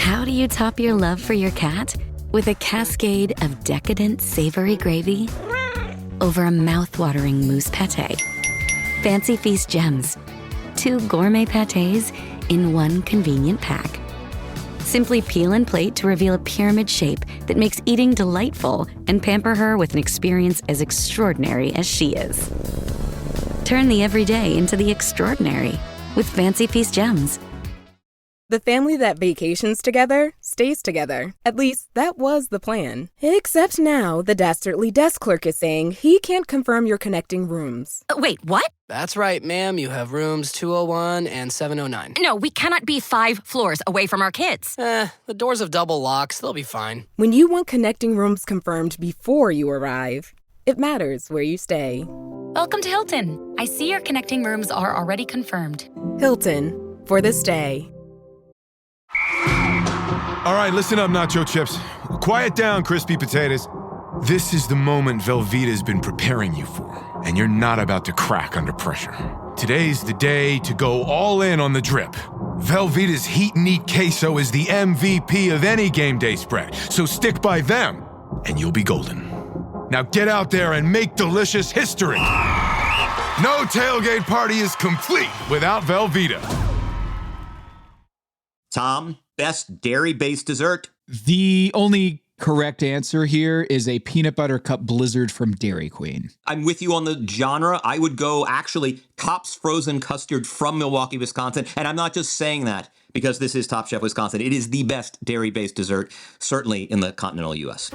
How do you top your love for your cat? With a cascade of decadent savory gravy over a mouth-watering mousse pate. Fancy Feast gems. 2 gourmet pâtés in one convenient pack. Simply peel and plate to reveal a pyramid shape that makes eating delightful and pamper her with an experience as extraordinary as she is. Turn the everyday into the extraordinary with Fancy Feast gems. The family that vacations together stays together. At least, that was the plan. Except now, the dastardly desk clerk is saying he can't confirm your connecting rooms. Wait, what? That's right, ma'am. You have rooms 201 and 709. No, we cannot be 5 floors away from our kids. The doors have double locks. They'll be fine. When you want connecting rooms confirmed before you arrive, it matters where you stay. Welcome to Hilton. I see your connecting rooms are already confirmed. Hilton, for the stay. All right, listen up, nacho chips. Quiet down, crispy potatoes. This is the moment Velveeta's been preparing you for, and you're not about to crack under pressure. Today's the day to go all in on the drip. Velveeta's Heat and Eat Queso is the MVP of any game day spread, so stick by them, and you'll be golden. Now get out there and make delicious history. No tailgate party is complete without Velveeta. Tom, best dairy-based dessert? The only correct answer here is a peanut butter cup blizzard from Dairy Queen. I'm with you on the genre. I would go, actually, Kopp's frozen custard from Milwaukee, Wisconsin. And I'm not just saying that because this is Top Chef Wisconsin. It is the best dairy-based dessert, certainly in the continental U.S.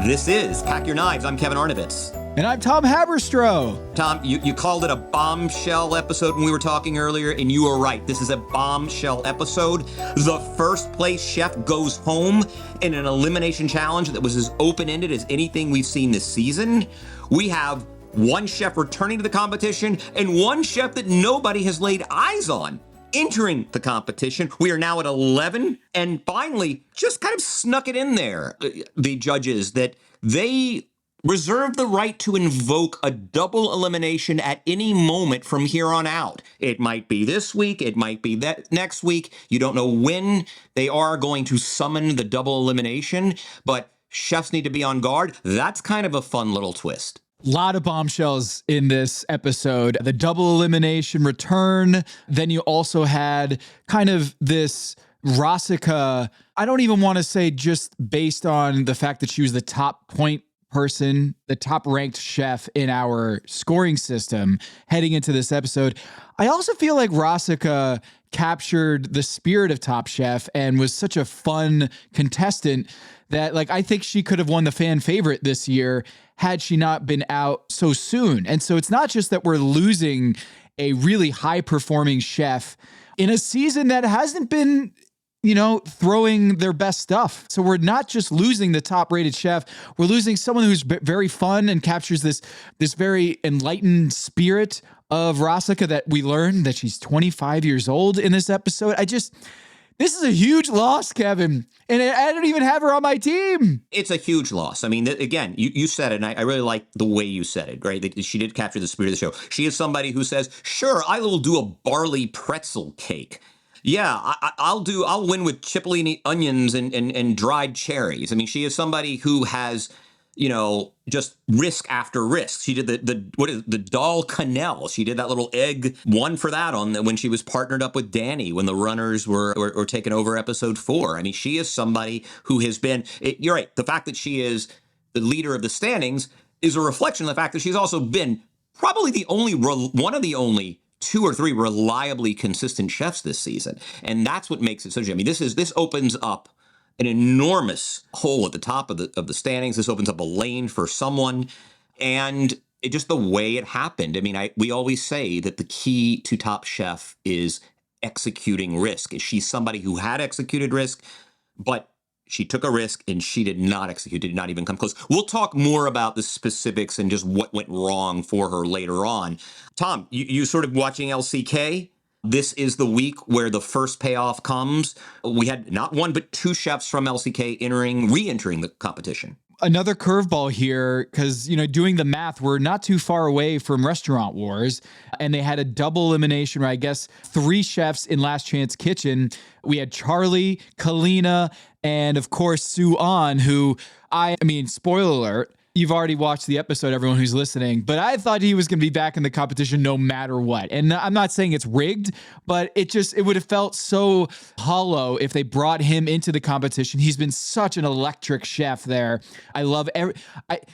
This is Pack Your Knives. I'm Kevin Arnovitz. And I'm Tom Haberstroh. Tom, you called it a bombshell episode when we were talking earlier, and you were right. This is a bombshell episode. The first place chef goes home in an elimination challenge that was as open-ended as anything we've seen this season. We have one chef returning to the competition and one chef that nobody has laid eyes on entering the competition. We are now at 11, and finally just kind of snuck it in there, the judges, that they reserve the right to invoke a double elimination at any moment from here on out. It might be this week, it might be that next week. You don't know when they are going to summon the double elimination, but chefs need to be on guard. That's kind of a fun little twist. Lot of bombshells in this episode. The double elimination return. Then you also had kind of this Rosica. I don't even want to say just based on the fact that she was the top point person, the top ranked chef in our scoring system heading into this episode. I also feel like Rosica captured the spirit of Top Chef and was such a fun contestant that, like, I think she could have won the fan favorite this year had she not been out so soon. And so it's not just that we're losing a really high performing chef in a season that hasn't been, throwing their best stuff. So we're not just losing the top rated chef. We're losing someone who's very fun and captures this very enlightened spirit of Rosica that we learned that she's 25 years old in this episode. This is a huge loss, Kevin. And I don't even have her on my team. It's a huge loss. I mean, again, you said it, and I really like the way you said it, right? That she did capture the spirit of the show. She is somebody who says, sure, I will do a barley pretzel cake. Yeah, I'll win with cipollini onions and dried cherries. I mean, she is somebody who has, just risk after risk. She did the dal cannelle. She did that little egg, won for that when she was partnered up with Danny when the runners were taking over episode 4. I mean, she is somebody who has been, you're right, the fact that she is the leader of the standings is a reflection of the fact that she's also been probably one of the only 2 or 3 reliably consistent chefs this season. And that's what makes it so. I mean, this opens up an enormous hole at the top of the standings. This opens up a lane for someone, and just the way it happened. I mean, we always say that the key to Top Chef is executing risk. She's somebody who had executed risk, but she took a risk and she did not execute, did not even come close. We'll talk more about the specifics and just what went wrong for her later on. Tom, you sort of watching LCK? This is the week where the first payoff comes. We had not one, but 2 chefs from LCK re-entering the competition. Another curveball here, because, doing the math, we're not too far away from Restaurant Wars, and they had a double elimination where I guess 3 chefs in Last Chance Kitchen. We had Charlie, Kalina, and of course Sue On, who I mean, spoiler alert, you've already watched the episode, everyone who's listening, but I thought he was going to be back in the competition no matter what. And I'm not saying it's rigged, but it would have felt so hollow if they brought him into the competition. He's been such an electric chef there. I love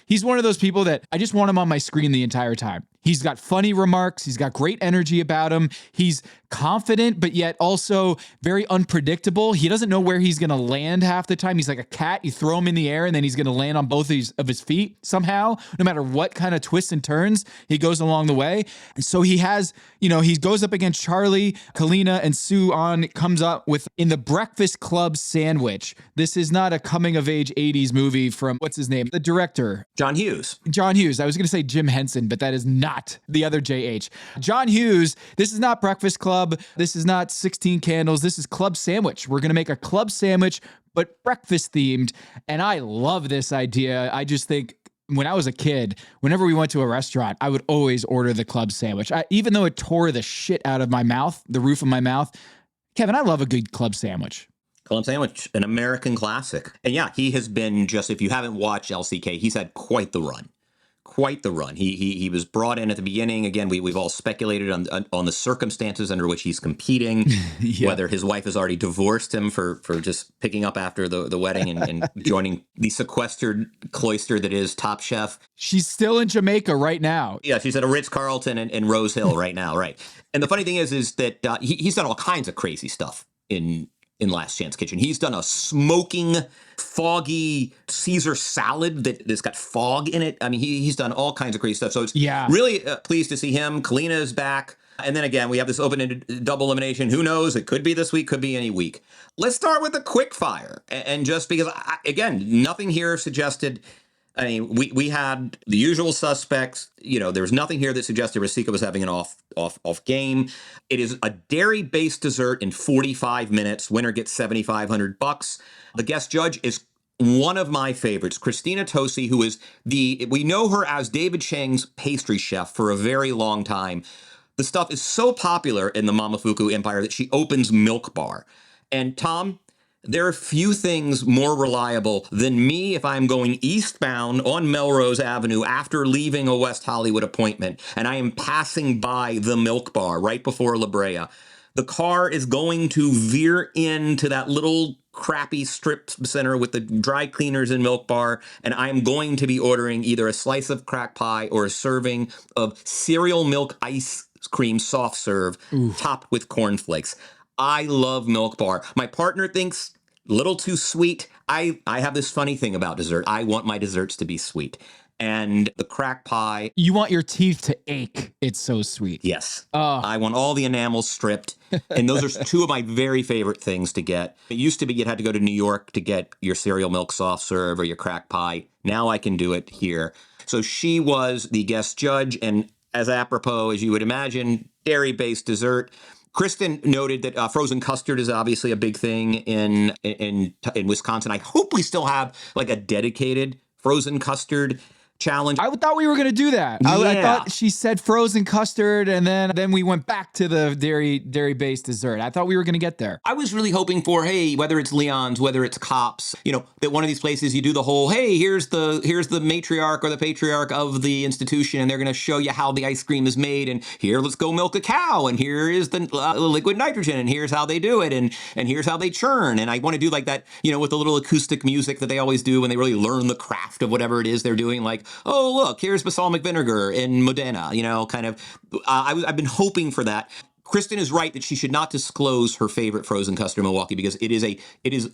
he's one of those people that I just want him on my screen the entire time. He's got funny remarks. He's got great energy about him. He's confident, but yet also very unpredictable. He doesn't know where he's going to land half the time. He's like a cat. You throw him in the air and then he's going to land on both of his feet somehow, no matter what kind of twists and turns he goes along the way. And so he has, he goes up against Charlie, Kalina, and Sue On, comes up with in the Breakfast Club sandwich. This is not a coming of age 80s movie from, what's his name? The director. John Hughes. I was going to say Jim Henson, but that is not the other JH. John Hughes, this is not Breakfast Club. This is not 16 Candles. This is Club Sandwich. We're going to make a club sandwich, but breakfast themed. And I love this idea. I just think when I was a kid, whenever we went to a restaurant, I would always order the club sandwich. Even though it tore the shit out of my mouth, the roof of my mouth. Kevin, I love a good club sandwich. Club sandwich, an American classic. And yeah, he has been if you haven't watched LCK, he's had quite the run. Quite the run. He was brought in at the beginning. Again, we've all speculated on the circumstances under which he's competing, whether his wife has already divorced him for just picking up after the wedding and joining the sequestered cloister that is Top Chef. She's still in Jamaica right now. Yeah, she's at a Ritz-Carlton in Rose Hill right now, right. And the funny thing is that he's done all kinds of crazy stuff in Last Chance Kitchen. He's done a smoking, foggy Caesar salad that's got fog in it. I mean, he's done all kinds of crazy stuff. So it's really pleased to see him. Kalina is back. And then again, we have this open-ended double elimination. Who knows? It could be this week, could be any week. Let's start with the quick fire. And just because, again, nothing here suggested. I mean, we had the usual suspects. There was nothing here that suggested Rasika was having an off game. It is a dairy-based dessert in 45 minutes. Winner gets $7,500. The guest judge is one of my favorites, Christina Tosi, who is we know her as David Chang's pastry chef for a very long time. The stuff is so popular in the Momofuku Empire that she opens Milk Bar. And Tom, there are few things more reliable than me if I'm going eastbound on Melrose Avenue after leaving a West Hollywood appointment and I am passing by the Milk Bar right before La Brea. The car is going to veer into that little crappy strip center with the dry cleaners and Milk Bar, and I'm going to be ordering either a slice of crack pie or a serving of cereal milk ice cream soft serve topped with cornflakes. I love Milk Bar. My partner thinks a little too sweet. I have this funny thing about dessert. I want my desserts to be sweet. And the crack pie. You want your teeth to ache. It's so sweet. Yes. I want all the enamel stripped. And those are two of my very favorite things to get. It used to be you had to go to New York to get your cereal milk soft serve or your crack pie. Now I can do it here. So she was the guest judge. And as apropos, as you would imagine, dairy-based dessert. Kristen noted that frozen custard is obviously a big thing in Wisconsin. I hope we still have like a dedicated frozen custard challenge. I thought we were going to do that. Yeah. I thought she said frozen custard, and then we went back to the dairy-based dessert. I thought we were going to get there. I was really hoping for, hey, whether it's Leon's, whether it's Kopp's, that one of these places you do the whole, hey, here's the matriarch or the patriarch of the institution, and they're going to show you how the ice cream is made, and here, let's go milk a cow, and here is the liquid nitrogen, and here's how they do it, and here's how they churn. And I want to do like that, with the little acoustic music that they always do when they really learn the craft of whatever it is they're doing, like, oh, look, here's balsamic vinegar in Modena, kind of. I've been hoping for that. Kristen is right that she should not disclose her favorite frozen custard in Milwaukee because it is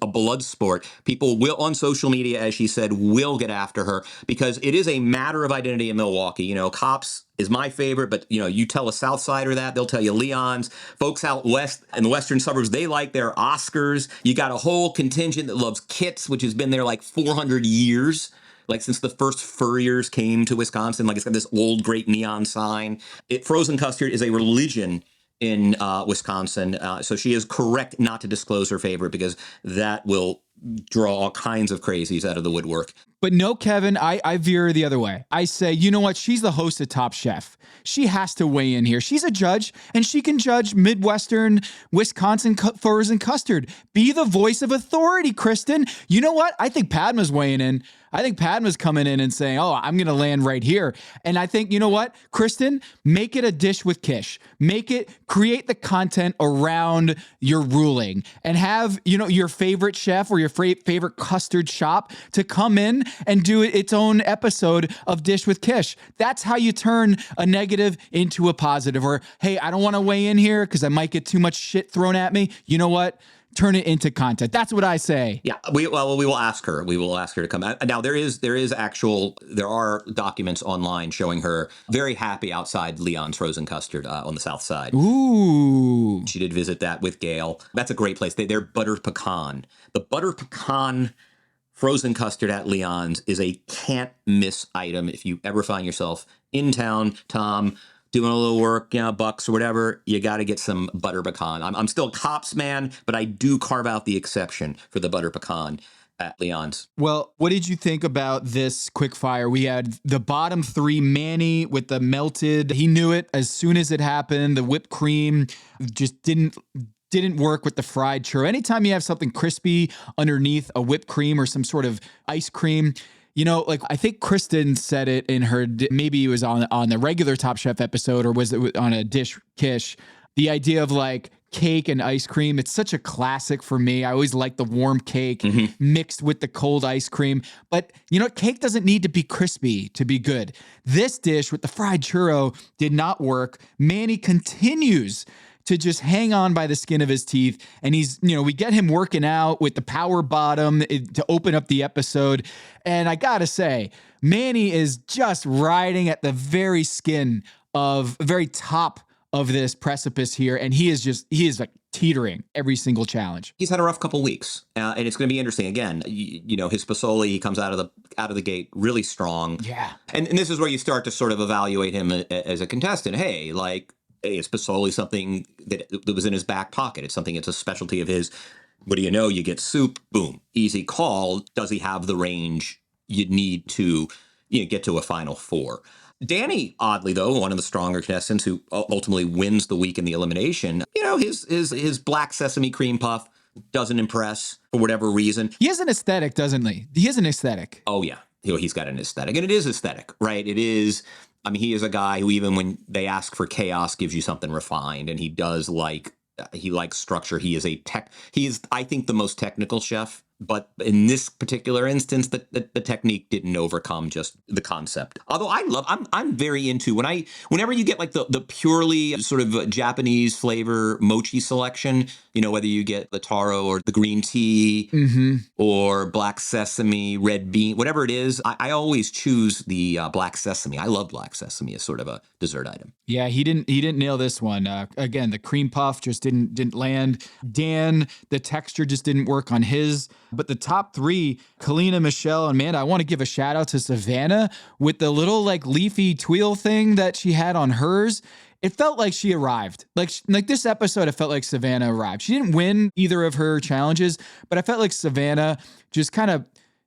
a blood sport. People will, on social media, as she said, will get after her because it is a matter of identity in Milwaukee. Kopp's is my favorite, but you tell a South Sider that, they'll tell you Leon's. Folks out west in the western suburbs, they like their Oscars. You got a whole contingent that loves Kit's, which has been there like 400 years. Like since the first furriers came to Wisconsin, like it's got this old great neon sign. Frozen custard is a religion in Wisconsin. So she is correct not to disclose her favorite because that will draw all kinds of crazies out of the woodwork. But no, Kevin, I veer the other way. I say, you know what? She's the host of Top Chef. She has to weigh in here. She's a judge, and she can judge Midwestern Wisconsin frozen custard. Be the voice of authority, Kristen. You know what? I think Padma's weighing in. I think Padma's coming in and saying, oh, I'm going to land right here. And I think, you know what, Kristen, make it a dish with Kish. Create the content around your ruling and have, your favorite chef or your favorite custard shop to come in and do its own episode of Dish with Kish. That's how you turn a negative into a positive. Or, hey, I don't want to weigh in here because I might get too much shit thrown at me. You know what? Turn it into content. That's what I say. Yeah, we will ask her. We will ask her to come out. Now, there are documents online showing her very happy outside Leon's Frozen Custard on the south side. Ooh. She did visit that with Gail. That's a great place. They're buttered pecan. The buttered pecan frozen custard at Leon's is a can't miss item. If you ever find yourself in town, Tom, doing a little work, bucks or whatever, you got to get some butter pecan. I'm still a Cops man, but I do carve out the exception for the butter pecan at Leon's. Well, what did you think about this quick fire? We had the bottom three, Manny with the melted. He knew it as soon as it happened. The whipped cream just didn't work with the fried churro. Anytime you have something crispy underneath a whipped cream or some sort of ice cream, I think Kristen said it in her, maybe it was on the regular Top Chef episode or was it on a Dish Kish, the idea of like cake and ice cream. It's such a classic for me. I always like the warm cake mixed with the cold ice cream. But cake doesn't need to be crispy to be good. This dish with the fried churro did not work. Manny continues to just hang on by the skin of his teeth. And he's, we get him working out with the power bottom to open up the episode. And I gotta say, Manny is just riding at the very top of this precipice here. And he is like teetering every single challenge. He's had a rough couple weeks, and it's going to be interesting. Again, his Spicoli, he comes out of the gate really strong. Yeah. And this is where you start to sort of evaluate him as a contestant. Hey, is Spicoli something that was in his back pocket? It's something, it's a specialty of his. What do you know? You get soup, boom, easy call. Does he have the range you need to get to a final four? Danny, oddly though, one of the stronger contestants who ultimately wins the week in the elimination, his black sesame cream puff doesn't impress for whatever reason. He has an aesthetic, doesn't he? He has an aesthetic. Oh yeah, he's got an aesthetic, and it is aesthetic, right? It is. I mean, he is a guy who, even when they ask for chaos, gives you something refined, and he does he likes structure. He is, I think, the most technical chef. But in this particular instance, the technique didn't overcome just the concept. Although I'm very into whenever you get like the purely sort of Japanese flavor mochi selection, whether you get the taro or the green tea or black sesame, red bean, whatever it is, I always choose the black sesame. I love black sesame as sort of a dessert item. Yeah, he didn't nail this one. Again, the cream puff just didn't land. Dan, the texture just didn't work on his. But the top three, Kalina, Michelle, and Amanda, I want to give a shout out to Savannah with the little leafy tweel thing that she had on hers. It felt like she arrived. Like this episode, it felt like Savannah arrived. She didn't win either of her challenges, but I felt like Savannah just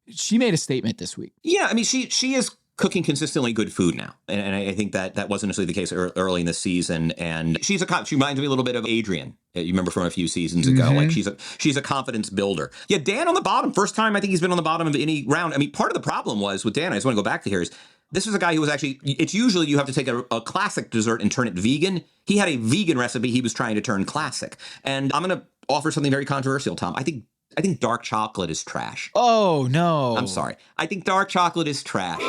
she made a statement this week. Yeah, I mean, she is cooking consistently good food now. And I think that wasn't necessarily the case early in the season. And she reminds me a little bit of Adrian. You remember from a few seasons ago, like she's a confidence builder. Yeah, Dan on the bottom, first time I think he's been on the bottom of any round. I mean, part of the problem was with Dan, I just want to go back to here, is this is a guy who was actually, it's usually you have to take a classic dessert and turn it vegan. He had a vegan recipe he was trying to turn classic. And I'm going to offer something very controversial, Tom. I think dark chocolate is trash. Oh, no. I'm sorry. I think dark chocolate is trash.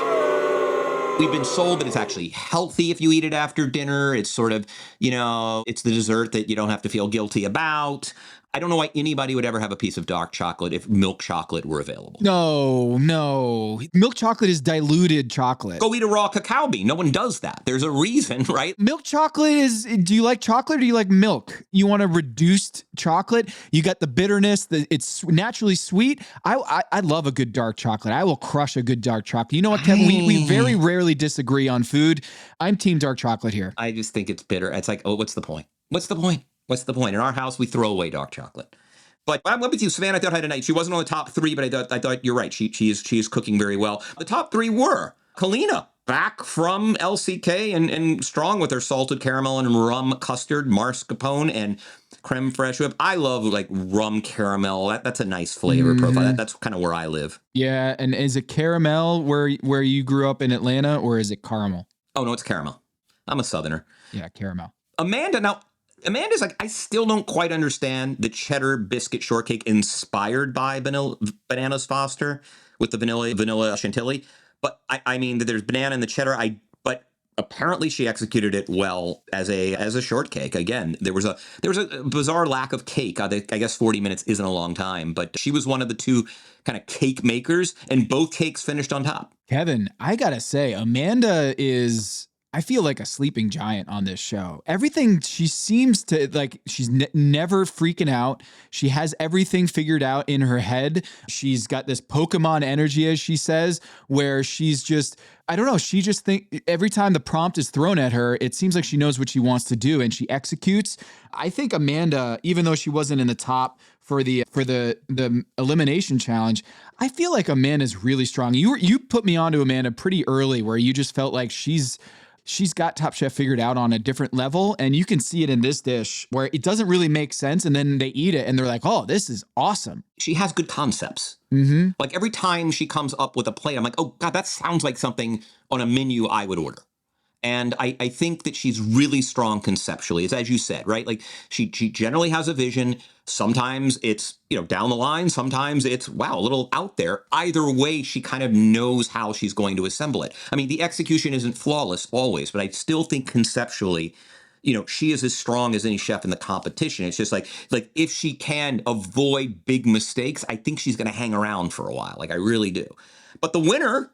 We've been sold that it's actually healthy if you eat it after dinner. It's sort of, it's the dessert that you don't have to feel guilty about. I don't know why anybody would ever have a piece of dark chocolate if milk chocolate were available. No. Milk chocolate is diluted chocolate. Go eat a raw cacao bean. No one does that. There's a reason, right? Milk chocolate do you like chocolate or do you like milk? You want a reduced chocolate? You got the bitterness, it's naturally sweet. I love a good dark chocolate. I will crush a good dark chocolate. You know what, Kevin? We very rarely disagree on food. I'm team dark chocolate here. I just think it's bitter. It's like, what's the point? What's the point? In our house, we throw away dark chocolate. But I'm with you, Savannah. I thought had a night. She wasn't on the top 3, but I thought you're right. She is cooking very well. The top 3 were Kalina, back from LCK and strong with her salted caramel and rum custard, mascarpone, and creme fraiche whip. I love like rum caramel. That's a nice flavor profile. That's kind of where I live. Yeah, and is it caramel where you grew up in Atlanta, or is it caramel? Oh no, it's caramel. I'm a Southerner. Yeah, caramel. Amanda's like, I still don't quite understand the cheddar biscuit shortcake inspired by Bananas Foster with the vanilla chantilly. But I mean, there's banana in the cheddar. But apparently she executed it well as a shortcake. Again, there was a bizarre lack of cake. I guess 40 minutes isn't a long time, but she was one of the 2 kind of cake makers, and both cakes finished on top. Kevin, I gotta say, Amanda is, I feel like a sleeping giant on this show. Everything she seems to like, she's never freaking out. She has everything figured out in her head. She's got this Pokemon energy, as she says, where she's just, I don't know. She just think every time the prompt is thrown at her, it seems like she knows what she wants to do and she executes. I think Amanda, even though she wasn't in the top for the elimination challenge, I feel like Amanda's really strong. You put me onto Amanda pretty early, where you just felt like she's got Top Chef figured out on a different level, and you can see it in this dish where it doesn't really make sense, and then they eat it and they're like, oh, this is awesome. She has good concepts. Like every time she comes up with a plate, I'm like, oh God, that sounds like something on a menu I would order. And I think that she's really strong conceptually. It's as you said, right? Like she generally has a vision. Sometimes it's, down the line. Sometimes it's, wow, a little out there. Either way, she kind of knows how she's going to assemble it. I mean, the execution isn't flawless always, but I still think conceptually, she is as strong as any chef in the competition. It's just like if she can avoid big mistakes, I think she's going to hang around for a while. Like I really do. But the winner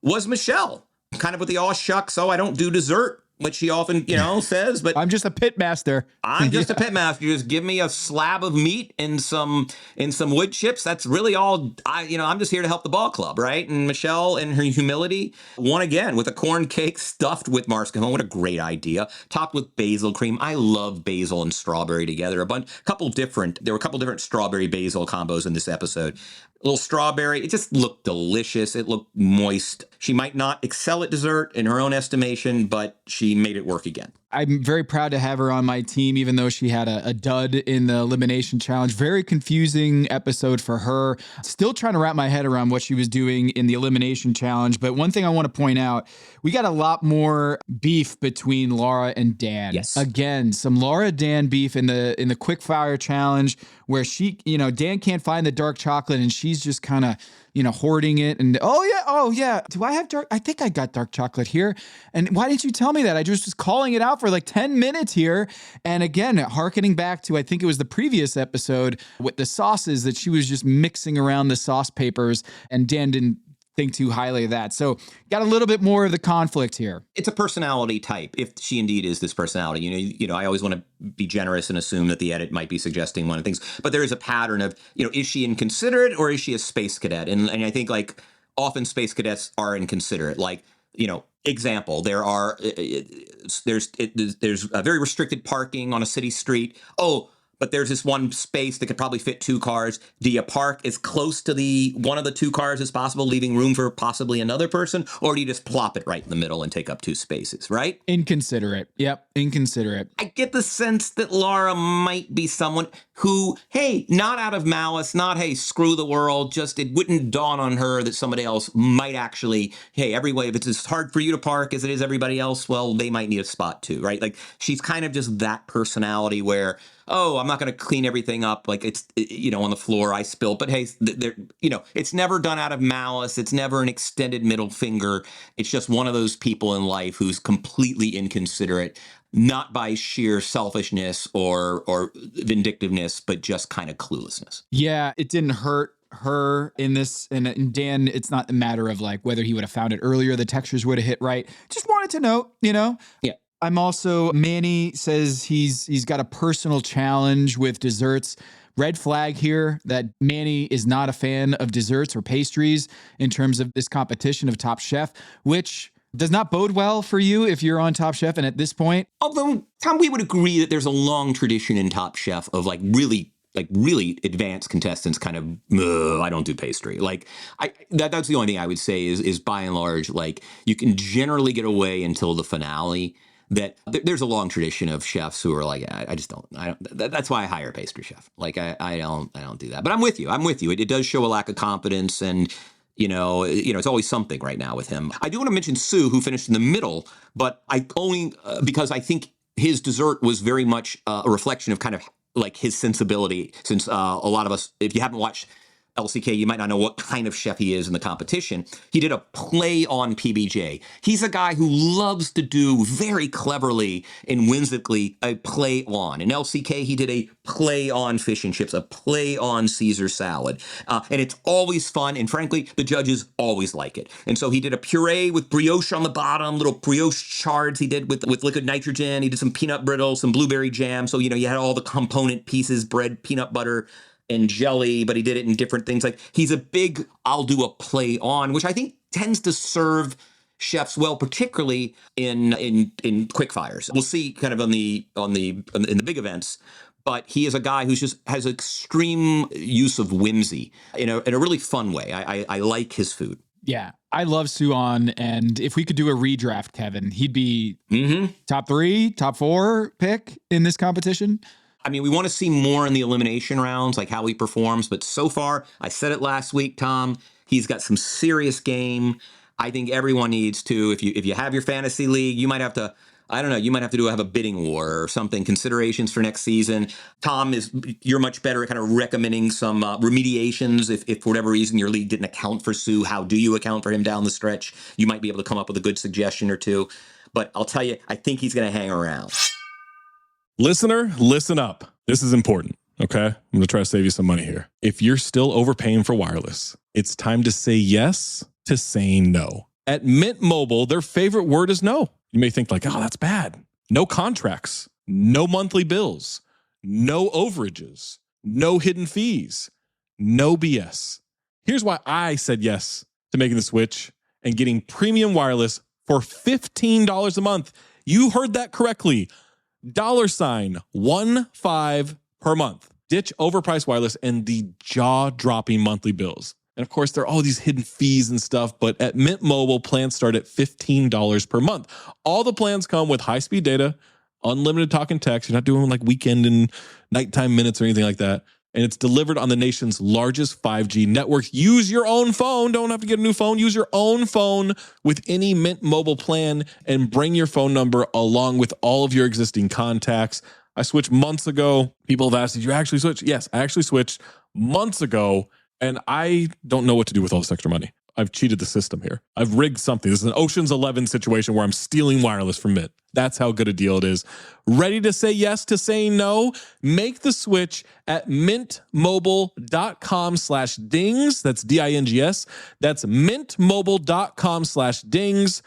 was Michelle. Kind of with the aw shucks, I don't do dessert, which she often, says, but I'm just a pit master. I'm just a pit master. You just give me a slab of meat and some wood chips. That's really all I'm just here to help the ball club, right? And Michelle, in her humility, won again with a corn cake stuffed with mascarpone. What a great idea. Topped with basil cream. I love basil and strawberry together. There were a couple different strawberry basil combos in this episode. A little strawberry. It just looked delicious. It looked moist. She might not excel at dessert in her own estimation, but she made it work again. I'm very proud to have her on my team, even though she had a dud in the elimination challenge. Very confusing episode for her. Still trying to wrap my head around what she was doing in the elimination challenge. But one thing I want to point out, we got a lot more beef between Laura and Dan. Yes. Again, some Laura-Dan beef in the quick fire challenge where she, Dan can't find the dark chocolate and she's just kind of, hoarding it. And, oh yeah. Do I have I think I got dark chocolate here. And why didn't you tell me that? I just was calling it out for like 10 minutes here. And again, hearkening back to, I think it was the previous episode with the sauces that she was just mixing around the sauce papers and Dan didn't think too highly of that. So got a little bit more of the conflict here. It's a personality type, if she indeed is this personality. I always want to be generous and assume that the edit might be suggesting one of the things, but there is a pattern of, is she inconsiderate or is she a space cadet? And I think like often space cadets are inconsiderate. Like, example, there's a very restricted parking on a city street. Oh, but there's this one space that could probably fit 2 cars. Do you park as close to one of the 2 cars as possible, leaving room for possibly another person? Or do you just plop it right in the middle and take up 2 spaces, right? Inconsiderate. Yep, inconsiderate. I get the sense that Laura might be someone who, hey, not out of malice, not, hey, screw the world, just it wouldn't dawn on her that somebody else might actually, hey, if it's as hard for you to park as it is everybody else, well, they might need a spot too, right? Like she's kind of just that personality where, oh, I'm not going to clean everything up like it's, on the floor I spill. But hey, it's never done out of malice. It's never an extended middle finger. It's just one of those people in life who's completely inconsiderate, not by sheer selfishness or vindictiveness, but just kind of cluelessness. Yeah, it didn't hurt her in this. And Dan, it's not a matter of like whether he would have found it earlier, the textures would have hit right. Just wanted to note, Yeah. I'm also, Manny says he's got a personal challenge with desserts. Red flag here that Manny is not a fan of desserts or pastries in terms of this competition of Top Chef, which does not bode well for you if you're on Top Chef. And at this point, although, Tom, we would agree that there's a long tradition in Top Chef of like really like really advanced contestants kind of, I don't do pastry. Like that's the only thing I would say is by and large, like you can generally get away until the finale. That there's a long tradition of chefs who are like, I just don't. That's why I hire a pastry chef. Like I don't do that. But I'm with you. It does show a lack of confidence, and it's always something right now with him. I do want to mention Sue, who finished in the middle, but I only because I think his dessert was very much a reflection of kind of like his sensibility. Since a lot of us, if you haven't watched LCK, you might not know what kind of chef he is in the competition. He did a play on PBJ. He's a guy who loves to do very cleverly and whimsically a play on. In LCK, he did a play on fish and chips, a play on Caesar salad. And it's always fun. And frankly, the judges always like it. And so he did a puree with brioche on the bottom, little brioche shards he did with liquid nitrogen. He did some peanut brittle, some blueberry jam. So, you had all the component pieces, bread, peanut butter, and jelly, but he did it in different things. Like he's a big, I'll do a play on, which I think tends to serve chefs well, particularly in quick fires. We'll see kind of in the big events, but he is a guy who just has extreme use of whimsy in a really fun way. I like his food. Yeah, I love Suan, and if we could do a redraft, Kevin, he'd be top 3, top 4 pick in this competition. I mean, we want to see more in the elimination rounds, like how he performs. But so far, I said it last week, Tom, he's got some serious game. I think everyone needs to, if you have your fantasy league, you might have to, I don't know, you might have to have a bidding war or something, considerations for next season. Tom, you're much better at kind of recommending some remediations. If for whatever reason your league didn't account for Sue, how do you account for him down the stretch? You might be able to come up with a good suggestion or two. But I'll tell you, I think he's going to hang around. Listener, listen up. This is important, okay? I'm going to try to save you some money here. If you're still overpaying for wireless, it's time to say yes to saying no. At Mint Mobile, their favorite word is no. You may think like, oh, that's bad. No contracts, no monthly bills, no overages, no hidden fees, no BS. Here's why I said yes to making the switch and getting premium wireless for $15 a month. You heard that correctly. $15 per month. Ditch overpriced wireless and the jaw-dropping monthly bills. And of course, there are all these hidden fees and stuff, but at Mint Mobile, plans start at $15 per month. All the plans come with high-speed data, unlimited talk and text. You're not doing like weekend and nighttime minutes or anything like that. And it's delivered on the nation's largest 5G network. Use your own phone. Don't have to get a new phone. Use your own phone with any Mint Mobile plan and bring your phone number along with all of your existing contacts. I switched months ago. People have asked, did you actually switch? Yes, I actually switched months ago, and I don't know what to do with all this extra money. I've cheated the system here. I've rigged something. This is an Ocean's 11 situation where I'm stealing wireless from Mint. That's how good a deal it is. Ready to say yes to saying no? Make the switch at mintmobile.com/dings. That's DINGS. That's mintmobile.com/dings.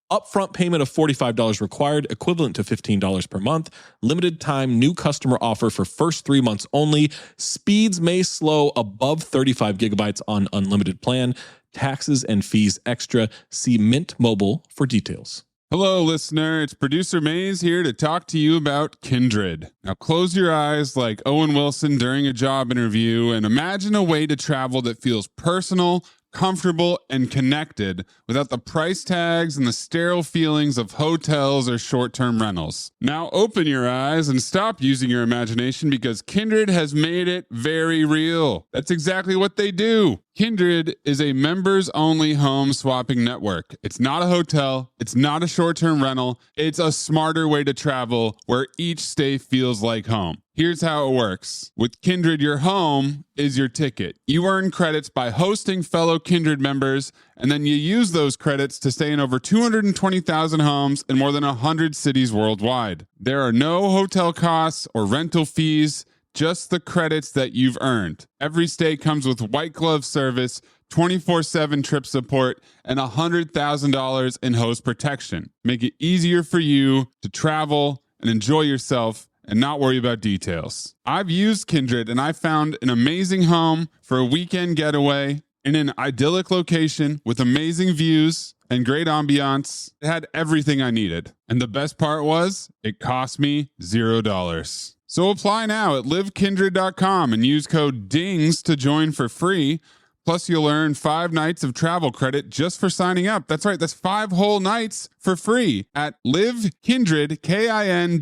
Upfront payment of $45 required, equivalent to $15 per month. Limited time new customer offer for first 3 months only. Speeds may slow above 35 gigabytes on unlimited plan. Taxes and fees extra. See Mint Mobile for details. Hello, listener. It's producer Maze here to talk to you about Kindred. Now, close your eyes like Owen Wilson during a job interview and imagine a way to travel that feels personal, comfortable, and connected without the price tags and the sterile feelings of hotels or short-term rentals. Now open your eyes and stop using your imagination because Kindred has made it very real. That's exactly what they do. Kindred is a members-only home swapping network. It's not a hotel. It's not a short-term rental. It's a smarter way to travel where each stay feels like home. Here's how it works. With Kindred, your home is your ticket. You earn credits by hosting fellow Kindred members, and then you use those credits to stay in over 220,000 homes in more than 100 cities worldwide. There are no hotel costs or rental fees, just the credits that you've earned. Every stay comes with white glove service, 24/7 trip support, and $100,000 in host protection. Make it easier for you to travel and enjoy yourself and not worry about details. I've used Kindred and I found an amazing home for a weekend getaway in an idyllic location with amazing views and great ambiance. It had everything I needed. And the best part was, it cost me $0. So apply now at livekindred.com and use code DINGS to join for free. Plus, you'll earn 5 nights of travel credit just for signing up. That's right, that's 5 whole nights for free at livekindred, KINDRED.com,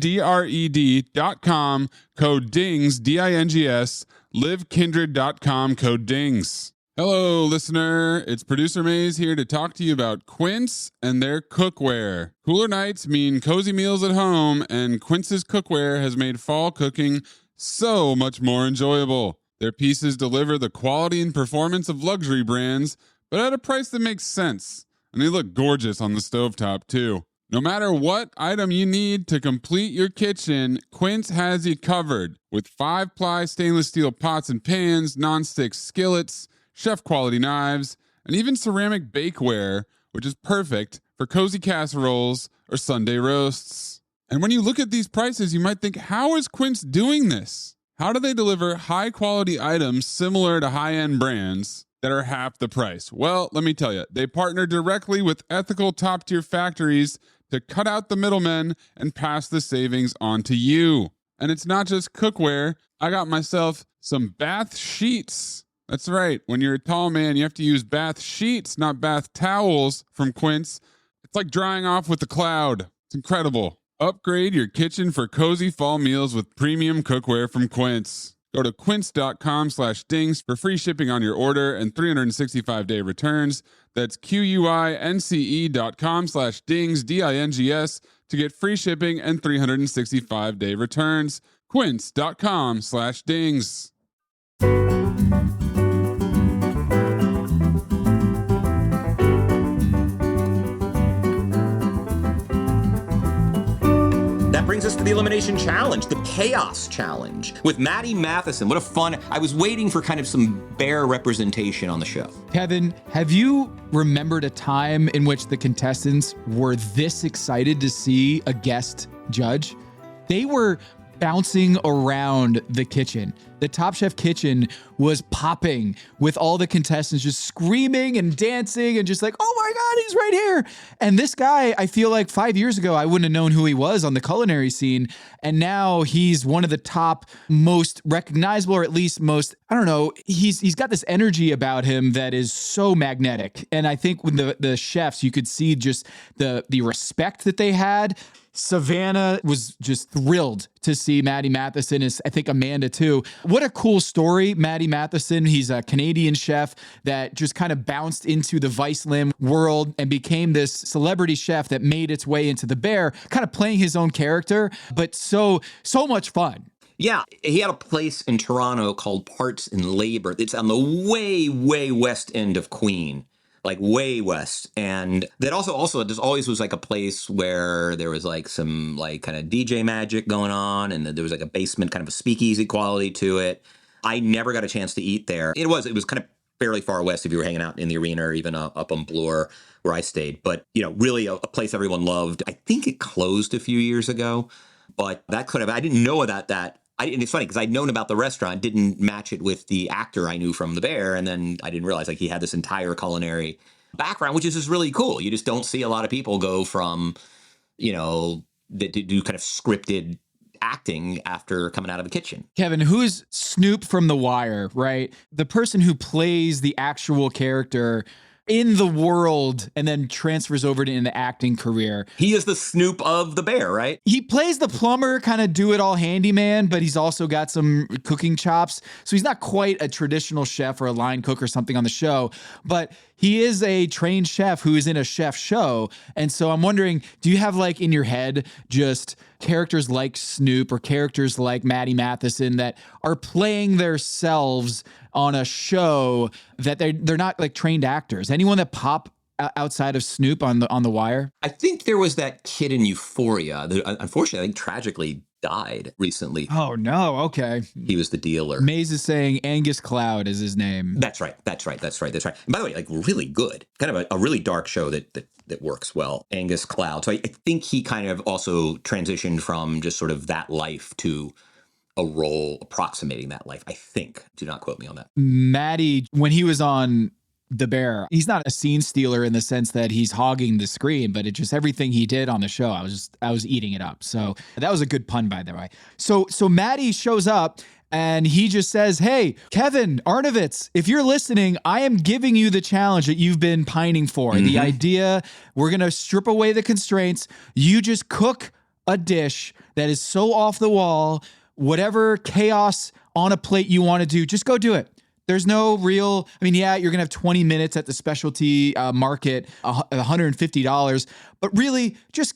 code DINGS, DINGS, livekindred.com, code DINGS. Hello, listener. It's Producer Maze here to talk to you about Quince and their cookware. Cooler nights mean cozy meals at home, and Quince's cookware has made fall cooking so much more enjoyable. Their pieces deliver the quality and performance of luxury brands, but at a price that makes sense. And they look gorgeous on the stovetop, too. No matter what item you need to complete your kitchen, Quince has you covered. With 5-ply stainless steel pots and pans, nonstick skillets, chef-quality knives, and even ceramic bakeware, which is perfect for cozy casseroles or Sunday roasts. And when you look at these prices, you might think, how is Quince doing this? How do they deliver high-quality items similar to high-end brands that are half the price? Well, let me tell you, they partner directly with ethical top-tier factories to cut out the middlemen and pass the savings on to you. And it's not just cookware. I got myself some bath sheets. That's right. When you're a tall man, you have to use bath sheets, not bath towels from Quince. It's like drying off with the cloud. It's incredible. Upgrade your kitchen for cozy fall meals with premium cookware from Quince. Go to quince.com/dings for free shipping on your order and 365-day returns. That's QUINCE.com/dings, DINGS, to get free shipping and 365-day returns. Quince.com/dings. That brings us to the Elimination Challenge, the Chaos Challenge, with Maddie Matheson. What a fun... I was waiting for kind of some bear representation on the show. Kevin, have you remembered a time in which the contestants were this excited to see a guest judge? They were bouncing around the kitchen. The Top Chef kitchen was popping with all the contestants just screaming and dancing and just like, oh my God, he's right here. And this guy, I feel like 5 years ago, I wouldn't have known who he was on the culinary scene. And now he's one of the top most recognizable, or at least most, I don't know, he's got this energy about him that is so magnetic. And I think with the chefs, you could see just the respect that they had. Savannah was just thrilled to see Maddie Matheson, is I think Amanda too. What a cool story, Maddie Matheson. He's a Canadian chef that just kind of bounced into the Viceland world and became this celebrity chef that made its way into The Bear, kind of playing his own character, but so much fun. Yeah, he had a place in Toronto called Parts and Labor. It's on the way, way west end of Queen. Like way west. And that also there's always was like a place where there was like some like kind of DJ magic going on, and there was like a basement, kind of a speakeasy quality to it. I never got a chance to eat there. It was kind of fairly far west if you were hanging out in the arena or even up on Bloor where I stayed. But, you know, really a place everyone loved. I think it closed a few years ago, but that could have, I didn't know about that. And it's funny because I'd known about the restaurant, didn't match it with the actor I knew from The Bear. And then I didn't realize like he had this entire culinary background, which is just really cool. You just don't see a lot of people go from, you know, that do kind of scripted acting after coming out of a kitchen. Kevin, who's Snoop from The Wire, right? The person who plays the actual character in the world and then transfers over to an acting career. He is the Snoop of The Bear, right? He plays the plumber, kind of do-it-all handyman, but he's also got some cooking chops. So he's not quite a traditional chef or a line cook or something on the show, but he is a trained chef who is in a chef show. And so I'm wondering, do you have like in your head just characters like Snoop or characters like Maddie Matheson that are playing themselves on a show that they're not like trained actors? Anyone that pop outside of Snoop on the Wire? I think there was that kid in Euphoria that unfortunately I think tragically died recently. Oh no, okay. He was the dealer. Maze is saying Angus Cloud is his name. That's right. And by the way, like really good. Kind of a really dark show that works well. Angus Cloud. So I think he kind of also transitioned from just sort of that life to a role approximating that life, I think. Do not quote me on that. Maddie, when he was on the bear. He's not a scene stealer in the sense that he's hogging the screen, but it just everything he did on the show, I was eating it up. So that was a good pun, by the way. So Maddie shows up and he just says, "Hey, Kevin Arnovitz, if you're listening, I am giving you the challenge that you've been pining for. The idea, we're going to strip away the constraints. You just cook a dish that is so off the wall, whatever chaos on a plate you want to do, just go do it. There's no real, I mean, yeah, you're going to have 20 minutes at the specialty market, $150, but really just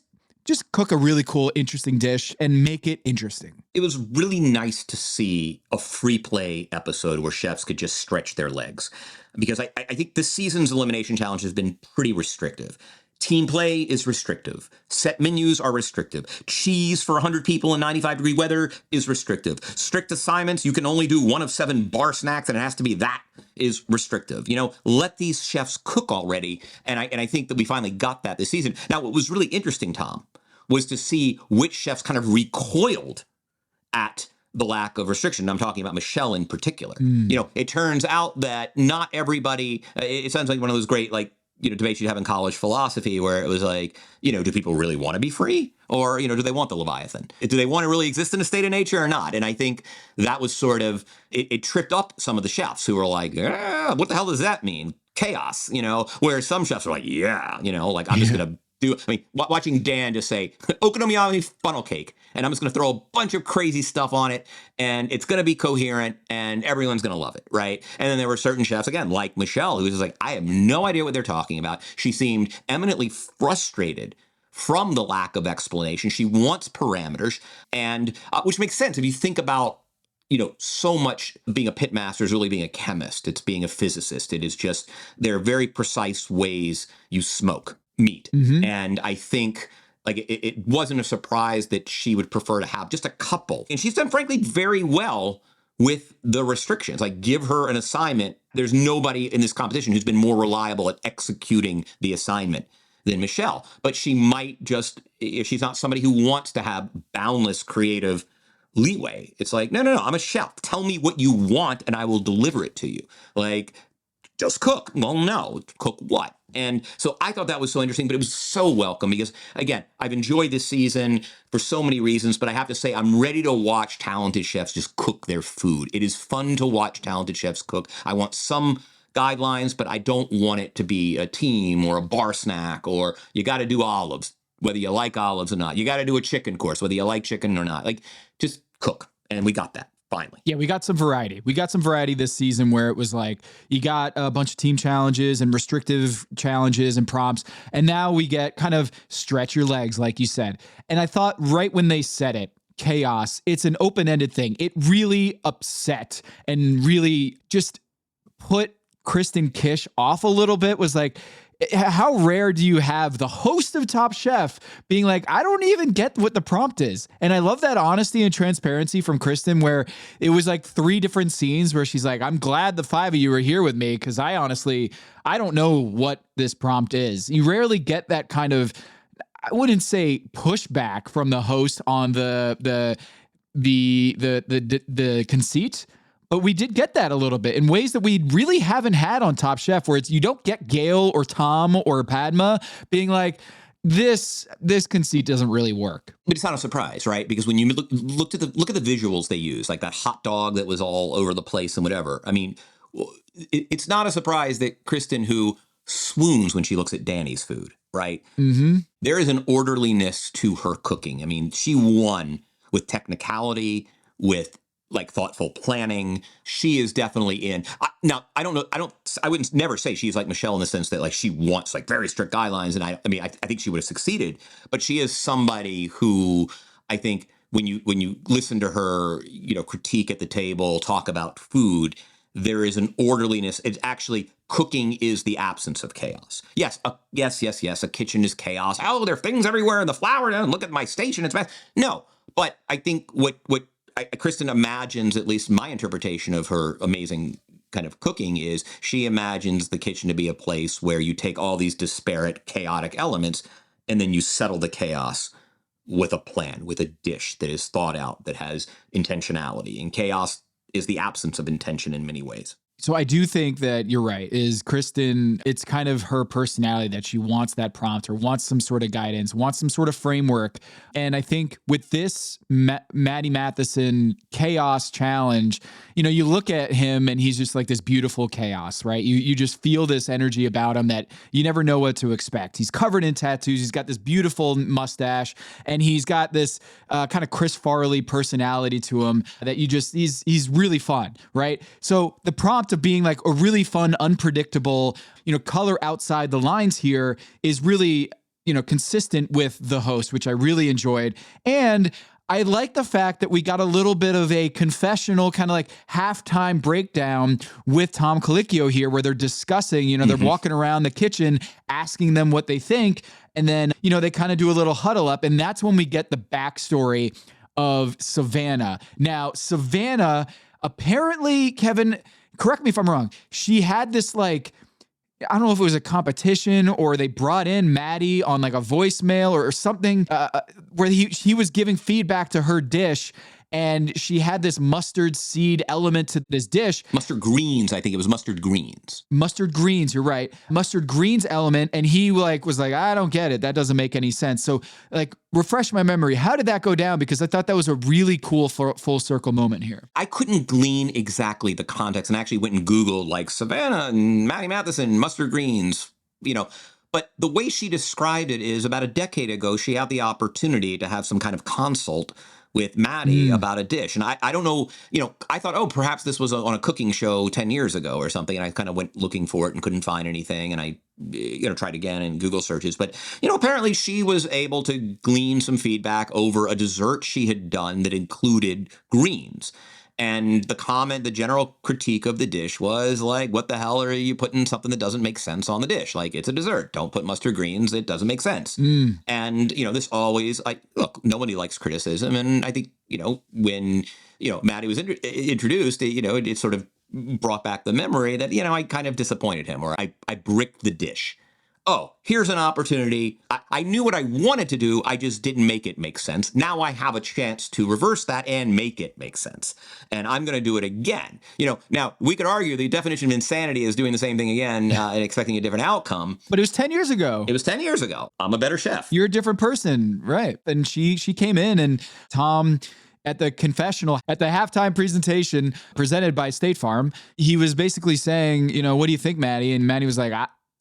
cook a really cool, interesting dish and make it interesting." It was really nice to see a free play episode where chefs could just stretch their legs, because I think this season's elimination challenge has been pretty restrictive. Team play is restrictive. Set menus are restrictive. Cheese for 100 people in 95-degree weather is restrictive. Strict assignments, you can only do 1 of 7 bar snacks and it has to be that, is restrictive. You know, let these chefs cook already. And I think that we finally got that this season. Now, what was really interesting, Tom, was to see which chefs kind of recoiled at the lack of restriction. I'm talking about Michelle in particular. You know, it turns out that not everybody, it sounds like one of those great, like, you know, debates you'd have in college philosophy where it was like, you know, do people really want to be free? Or, you know, do they want the Leviathan? Do they want to really exist in a state of nature or not? And I think that was sort of, it tripped up some of the chefs who were like, what the hell does that mean? Chaos, you know, where some chefs are like, yeah, you know, like I'm just going to I mean, watching Dan just say, okonomiyaki funnel cake, and I'm just going to throw a bunch of crazy stuff on it, and it's going to be coherent, and everyone's going to love it, right? And then there were certain chefs, again, like Michelle, who was just like, I have no idea what they're talking about. She seemed eminently frustrated from the lack of explanation. She wants parameters, and which makes sense if you think about, you know, so much being a pitmaster is really being a chemist. It's being a physicist. It is just, there are very precise ways you smoke meat. And I think like it wasn't a surprise that she would prefer to have just a couple. And she's done, frankly, very well with the restrictions. Like, give her an assignment. There's nobody in this competition who's been more reliable at executing the assignment than Michelle. But she might just, if she's not somebody who wants to have boundless creative leeway, it's like, no, I'm a chef. Tell me what you want and I will deliver it to you. Like, just cook. Well, no, cook what? And so I thought that was so interesting, but it was so welcome because, again, I've enjoyed this season for so many reasons, but I have to say I'm ready to watch talented chefs just cook their food. It is fun to watch talented chefs cook. I want some guidelines, but I don't want it to be a team or a bar snack or you got to do olives, whether you like olives or not. You got to do a chicken course, whether you like chicken or not. Like, just cook. And we got that. Finally. Yeah, we got some variety. We got some variety this season where it was like you got a bunch of team challenges and restrictive challenges and prompts. And now we get kind of stretch your legs, like you said. And I thought right when they said it, chaos, it's an open-ended thing. It really upset and really just put Kristen Kish off a little bit. Was like, how rare do you have the host of Top Chef being like, I don't even get what the prompt is. And I love that honesty and transparency from Kristen, where it was like 3 different scenes where she's like, I'm glad the 5 of you are here with me because I don't know what this prompt is. You rarely get that kind of, I wouldn't say pushback from the host on the conceit. But we did get that a little bit in ways that we really haven't had on Top Chef, where it's you don't get Gail or Tom or Padma being like, this conceit doesn't really work. But it's not a surprise, right? Because when you look at the visuals they use, like that hot dog that was all over the place and whatever. I mean, it's not a surprise that Kristen, who swoons when she looks at Danny's food, right? There is an orderliness to her cooking. I mean, she won with technicality, with like thoughtful planning. She is definitely in. Now, I don't know. I wouldn't never say she's like Michelle in the sense that like she wants like very strict guidelines. And I mean, I think she would have succeeded, but she is somebody who I think when you listen to her, you know, critique at the table, talk about food, there is an orderliness. It's actually cooking is the absence of chaos. Yes. A kitchen is chaos. Oh, there are things everywhere in the flour. And look at my station. It's bad. No, but I think what Kristen imagines, at least my interpretation of her amazing kind of cooking, is she imagines the kitchen to be a place where you take all these disparate, chaotic elements and then you settle the chaos with a plan, with a dish that is thought out, that has intentionality. And chaos is the absence of intention in many ways. So I do think that you're right, is Kristen, it's kind of her personality that she wants that prompt or wants some sort of guidance, wants some sort of framework. And I think with this Maddie Matheson chaos challenge, you look at him and he's just like this beautiful chaos, right? You just feel this energy about him that you never know what to expect. He's covered in tattoos. He's got this beautiful mustache and he's got this kind of Chris Farley personality to him that he's really fun, right? So the prompt of being like a really fun, unpredictable, color outside the lines here is really, consistent with the host, which I really enjoyed. And I like the fact that we got a little bit of a confessional kind of like halftime breakdown with Tom Colicchio here, where they're discussing, they're walking around the kitchen, asking them what they think. And then, they kind of do a little huddle up. And that's when we get the backstory of Savannah. Now, Savannah, apparently, Kevin, correct me if I'm wrong, she had this like, I don't know if it was a competition or they brought in Maddie on like a voicemail or something where he was giving feedback to her dish. And she had this mustard seed element to this dish. Mustard greens, I think it was mustard greens. Mustard greens, you're right. Mustard greens element. And he was like, I don't get it. That doesn't make any sense. So like, refresh my memory. How did that go down? Because I thought that was a really cool full circle moment here. I couldn't glean exactly the context and actually went and Googled like Savannah and Maddie Matheson, mustard greens, But the way she described it is about a decade ago, she had the opportunity to have some kind of consult with Maddie about a dish. And I don't know, I thought, perhaps this was on a cooking show 10 years ago or something. And I kind of went looking for it and couldn't find anything. And I, tried again in Google searches. But, apparently she was able to glean some feedback over a dessert she had done that included greens. And the general critique of the dish was like, what the hell are you putting something that doesn't make sense on the dish? Like, it's a dessert. Don't put mustard greens. It doesn't make sense. And, this always, look, nobody likes criticism. And I think, when, Maddie was introduced, it sort of brought back the memory that, I kind of disappointed him or I bricked the dish. Oh, here's an opportunity. I knew what I wanted to do. I just didn't make it make sense. Now I have a chance to reverse that and make it make sense. And I'm going to do it again. Now we could argue the definition of insanity is doing the same thing again and expecting a different outcome. But it was 10 years ago. It was 10 years ago. I'm a better chef. You're a different person. Right. And she came in and Tom, at the confessional, at the halftime presentation presented by State Farm, he was basically saying, what do you think, Maddie? And Maddie was like,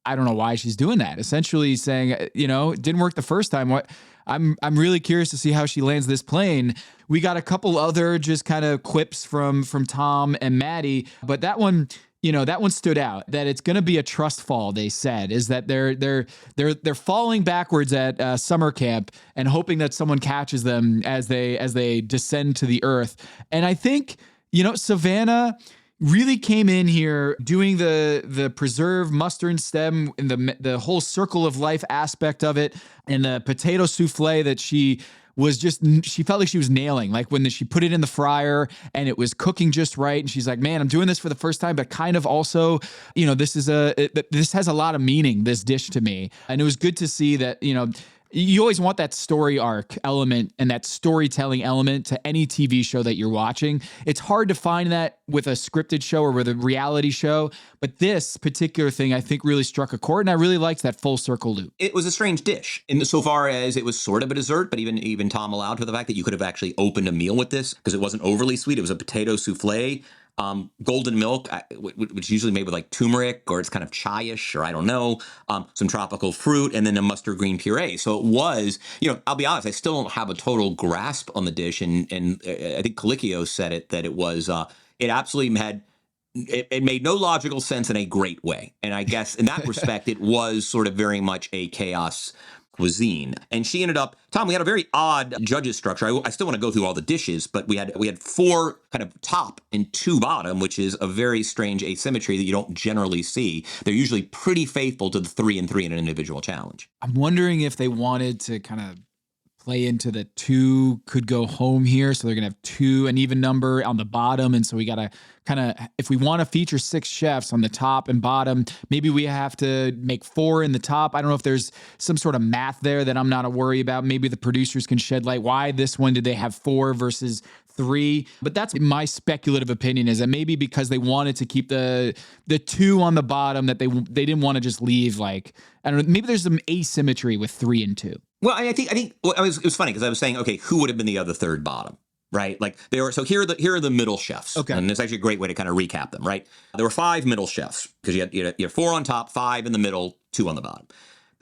I don't know why she's doing that. Essentially saying, it didn't work the first time. I'm really curious to see how she lands this plane. We got a couple other just kind of quips from Tom and Maddie, but that one, that one stood out. That it's going to be a trust fall. They said is that they're falling backwards at summer camp and hoping that someone catches them as they descend to the earth. And I think Savannah really came in here doing the preserved mustard stem and the whole circle of life aspect of it, and the potato souffle that she felt like she was nailing, like when she put it in the fryer and it was cooking just right. And she's like, man, I'm doing this for the first time, but kind of also, this has a lot of meaning, this dish to me. And it was good to see that, you always want that story arc element and that storytelling element to any TV show that you're watching. It's hard to find that with a scripted show or with a reality show, but this particular thing I think really struck a chord, and I really liked that full circle loop. It was a strange dish insofar as it was sort of a dessert, but even Tom allowed for the fact that you could have actually opened a meal with this because it wasn't overly sweet. It was a potato souffle. Golden milk, which is usually made with like turmeric or it's kind of chai-ish or I don't know, some tropical fruit, and then a mustard green puree. So it was, I'll be honest, I still don't have a total grasp on the dish. And I think Colicchio said it, that it was, it absolutely it made no logical sense in a great way. And I guess in that respect, it was sort of very much a chaos cuisine. And she ended up, Tom, we had a very odd judges structure. I still want to go through all the dishes, but we had 4 kind of top and 2 bottom, which is a very strange asymmetry that you don't generally see. They're usually pretty faithful to the 3 and 3 in an individual challenge. I'm wondering if they wanted to kind of play into the 2 could go home here. So they're going to have 2, an even number on the bottom. And so we got to kind of, if we want to feature 6 chefs on the top and bottom, maybe we have to make 4 in the top. I don't know if there's some sort of math there that I'm not a worry about. Maybe the producers can shed light. Why this one did they have 4 versus 3. But that's my speculative opinion, is that maybe because they wanted to keep the 2 on the bottom, that they didn't want to just leave, like, I don't know, maybe there's some asymmetry with 3 and 2. Well, I think it was funny because I was saying, okay, who would have been the other third bottom? Right, like so here are the middle chefs. Okay, and it's actually a great way to kind of recap them. Right, there were 5 middle chefs because you had 4 on top, 5 in the middle, 2 on the bottom.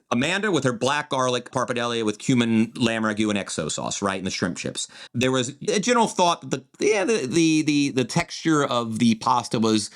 Amanda with her black garlic pappardelle with cumin, lamb ragu, and XO sauce, right, and the shrimp chips. There was a general thought that the texture of the pasta was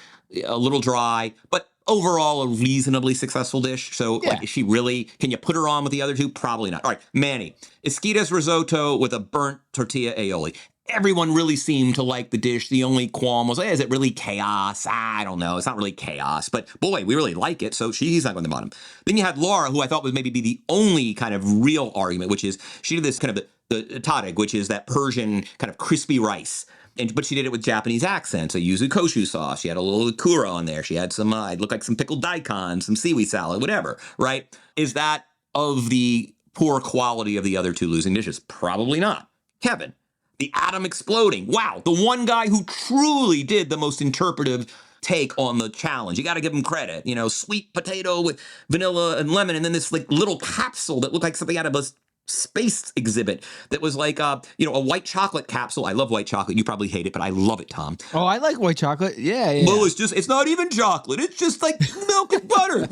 a little dry, but overall a reasonably successful dish. So like, is she really, can you put her on with the other 2? Probably not. All right, Manny, Esquitas risotto with a burnt tortilla aioli. Everyone really seemed to like the dish. The only qualm was, is it really chaos? I don't know. It's not really chaos, but boy, we really like it. So she's not going to the bottom. Then you had Laura, who I thought would maybe be the only kind of real argument, which is she did this kind of the tadig, which is that Persian kind of crispy rice. But she did it with Japanese accents. So yuzu koshu sauce. She had a little ikura on there. She had some, it looked like some pickled daikon, some seaweed salad, whatever, right? Is that of the poor quality of the other 2 losing dishes? Probably not. Kevin. The atom exploding. Wow, the one guy who truly did the most interpretive take on the challenge. You got to give him credit. You know, sweet potato with vanilla and lemon, and then this like little capsule that looked like something out of a space exhibit that was like, a white chocolate capsule. I love white chocolate. You probably hate it, but I love it, Tom. Oh, I like white chocolate. Yeah. Well, it's not even chocolate. It's just like milk and butter.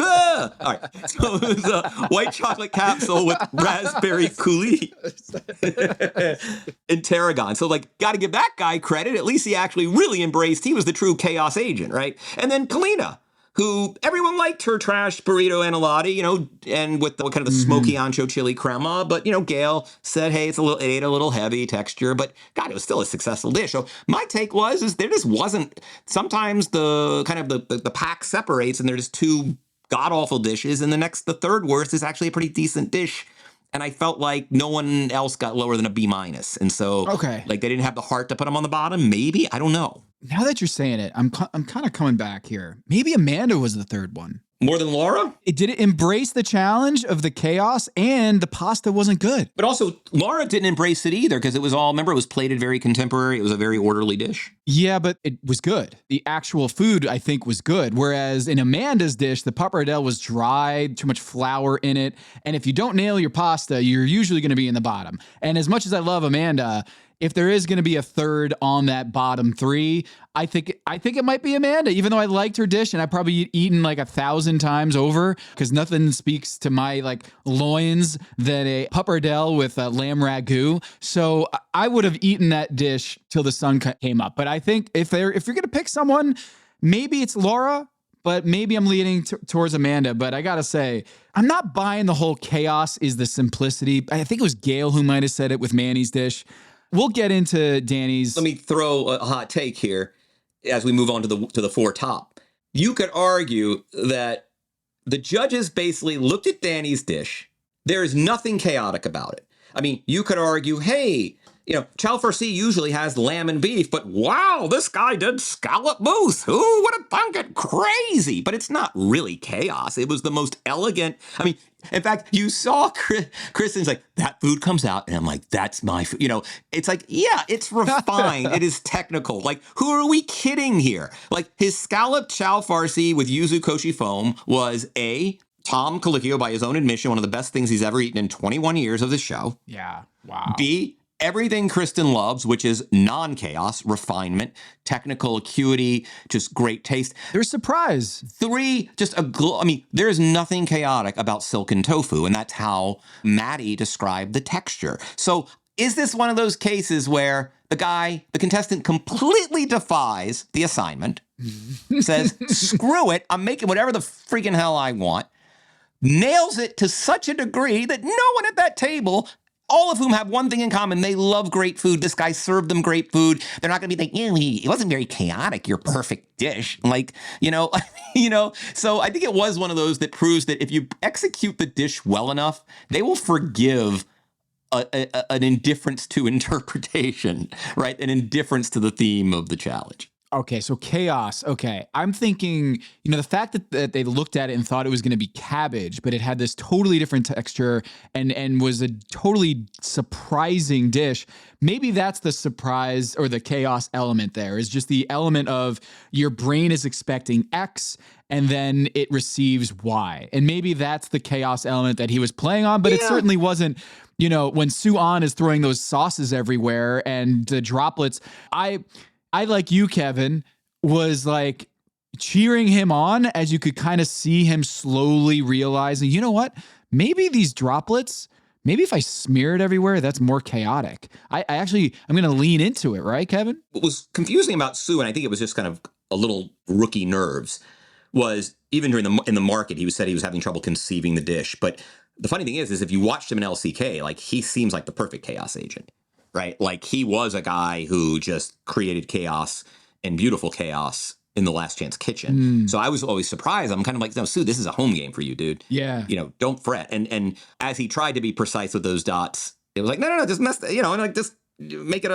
All right. So it was a white chocolate capsule with raspberry coulis and tarragon. So like, got to give that guy credit. At least he actually really embraced, he was the true chaos agent, right? And then Kalina, who everyone liked her trash burrito enchilada, and with the kind of the smoky ancho chili crema. But, Gail said, hey, it ate a little heavy texture, but God, it was still a successful dish. So my take is there just wasn't, sometimes the kind of the pack separates and there's 2 god-awful dishes, and the third worst is actually a pretty decent dish. And I felt like no one else got lower than a B-. And so, like, they didn't have the heart to put them on the bottom. Maybe, I don't know. Now that you're saying it, I'm kind of coming back here. Maybe Amanda was the third one. More than Laura? Did it embrace the challenge of the chaos, and the pasta wasn't good. But also, Laura didn't embrace it either, because it was remember, it was plated very contemporary. It was a very orderly dish. Yeah, but it was good. The actual food, I think, was good. Whereas in Amanda's dish, the pappardelle was dry, too much flour in it. And if you don't nail your pasta, you're usually going to be in the bottom. And as much as I love Amanda, if there is going to be a third on that bottom 3, I think it might be Amanda, even though I liked her dish and I probably eaten like 1,000 times over, because nothing speaks to my like loins than a pappardelle with a lamb ragu. So I would have eaten that dish till the sun came up. But I think if you're going to pick someone, maybe it's Laura, but maybe I'm leaning towards Amanda. But I got to say, I'm not buying the whole chaos is the simplicity. I think it was Gail who might have said it with Manny's dish. We'll get into Danny's. Let me throw a hot take here as we move on to the 4 top. You could argue that the judges basically looked at Danny's dish. There is nothing chaotic about it. I mean, you could argue, hey, chow farci usually has lamb and beef, but wow, this guy did scallop mousse. Who would have thunk it? Crazy. But it's not really chaos. It was the most elegant. I mean, in fact, you saw Kristen's like, that food comes out, and I'm like, that's my food. It's like, yeah, it's refined. It is technical. Like, who are we kidding here? Like, his scalloped chow farci with yuzu koshi foam was Tom Colicchio, by his own admission, one of the best things he's ever eaten in 21 years of the show. Yeah, wow. B, everything Kristen loves, which is non-chaos, refinement, technical acuity, just great taste. There's surprise. 3, just there is nothing chaotic about silken tofu, and that's how Maddie described the texture. So is this one of those cases where the contestant completely defies the assignment, says, screw it, I'm making whatever the freaking hell I want, nails it to such a degree that no one at that table, all of whom have one thing in common, they love great food. This guy served them great food. They're not going to be like, it wasn't very chaotic, your perfect dish. Like, so I think it was one of those that proves that if you execute the dish well enough, they will forgive an indifference to interpretation, right? An indifference to the theme of the challenge. Okay, so chaos. Okay. I'm thinking, the fact that they looked at it and thought it was going to be cabbage, but it had this totally different texture and was a totally surprising dish. Maybe that's the surprise or the chaos element there, is just the element of your brain is expecting X and then it receives Y. And maybe that's the chaos element that he was playing on, but it certainly wasn't, when Sue-An is throwing those sauces everywhere and the droplets. I, like you, Kevin, was like cheering him on as you could kind of see him slowly realizing, you know what? Maybe these droplets, maybe if I smear it everywhere, that's more chaotic. I'm going to lean into it, right, Kevin? What was confusing about Sue, and I think it was just kind of a little rookie nerves, was even in the market, he said he was having trouble conceiving the dish. But the funny thing is if you watched him in LCK, like he seems like the perfect chaos agent. Right? Like he was a guy who just created chaos and beautiful chaos in the Last Chance Kitchen. So I was always surprised. I'm kind of like, no, Sue, this is a home game for you, dude. Yeah. Don't fret. And as he tried to be precise with those dots, it was like, no, just mess, and like just make it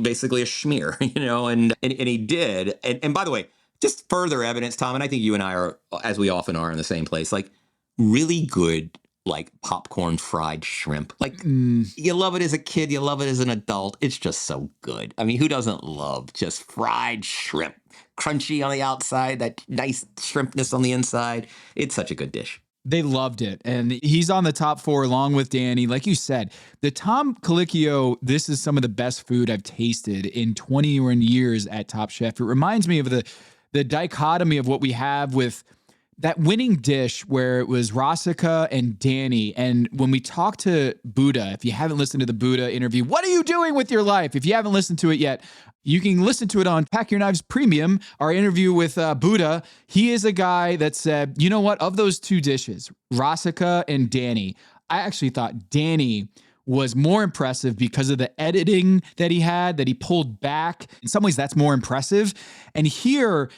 basically a schmear, and he did. And by the way, just further evidence, Tom, and I think you and I are, as we often are, in the same place, like really good, like popcorn fried shrimp. Like you love it as a kid, you love it as an adult. It's just so good. I mean, who doesn't love just fried shrimp? Crunchy on the outside, that nice shrimpness on the inside. It's such a good dish. They loved it. And he's on the top 4 along with Danny. Like you said, the Tom Colicchio, this is some of the best food I've tasted in 21 years at Top Chef. It reminds me of the dichotomy of what we have with that winning dish where it was Rasika and Danny. And when we talked to Buddha, if you haven't listened to the Buddha interview, what are you doing with your life? If you haven't listened to it yet, you can listen to it on Pack Your Knives Premium, our interview with Buddha. He is a guy that said, you know what, of those 2 dishes, Rasika and Danny, I actually thought Danny was more impressive because of the editing that he had, that he pulled back. In some ways, that's more impressive. And here,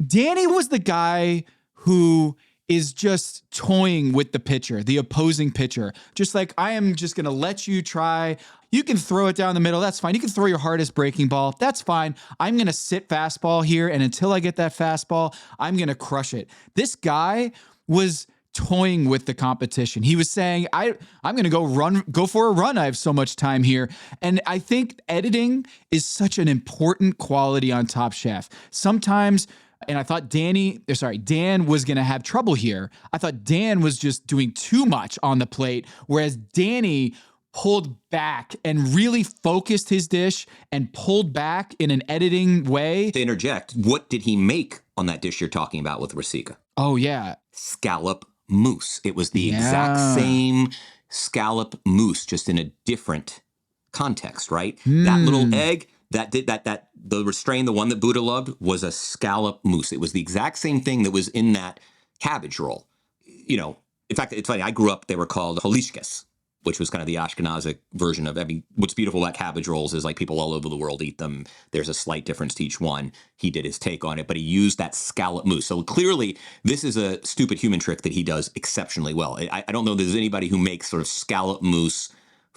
Danny was the guy who is just toying with the pitcher, the opposing pitcher. Just like, I am just going to let you try. You can throw it down the middle. That's fine. You can throw your hardest breaking ball. That's fine. I'm going to sit fastball here. And until I get that fastball, I'm going to crush it. This guy was toying with the competition. He was saying, I'm going to go for a run. I have so much time here. And I think editing is such an important quality on Top Chef. Sometimes, and I thought Dan was going to have trouble here. I thought Dan was just doing too much on the plate, whereas Danny pulled back and really focused his dish and pulled back in an editing way. To interject, what did he make on that dish you're talking about with Rasika? Oh, yeah. Scallop mousse. It was the exact same scallop mousse, just in a different context, right? That little egg, the restrain, the one that Buddha loved, was a scallop mousse. It was the exact same thing that was in that cabbage roll. In fact, it's funny, I grew up, they were called holishkes, which was kind of the Ashkenazic version of, what's beautiful about cabbage rolls is like people all over the world eat them. There's a slight difference to each one. He did his take on it, but he used that scallop mousse. So clearly, this is a stupid human trick that he does exceptionally well. I don't know there's anybody who makes sort of scallop mousse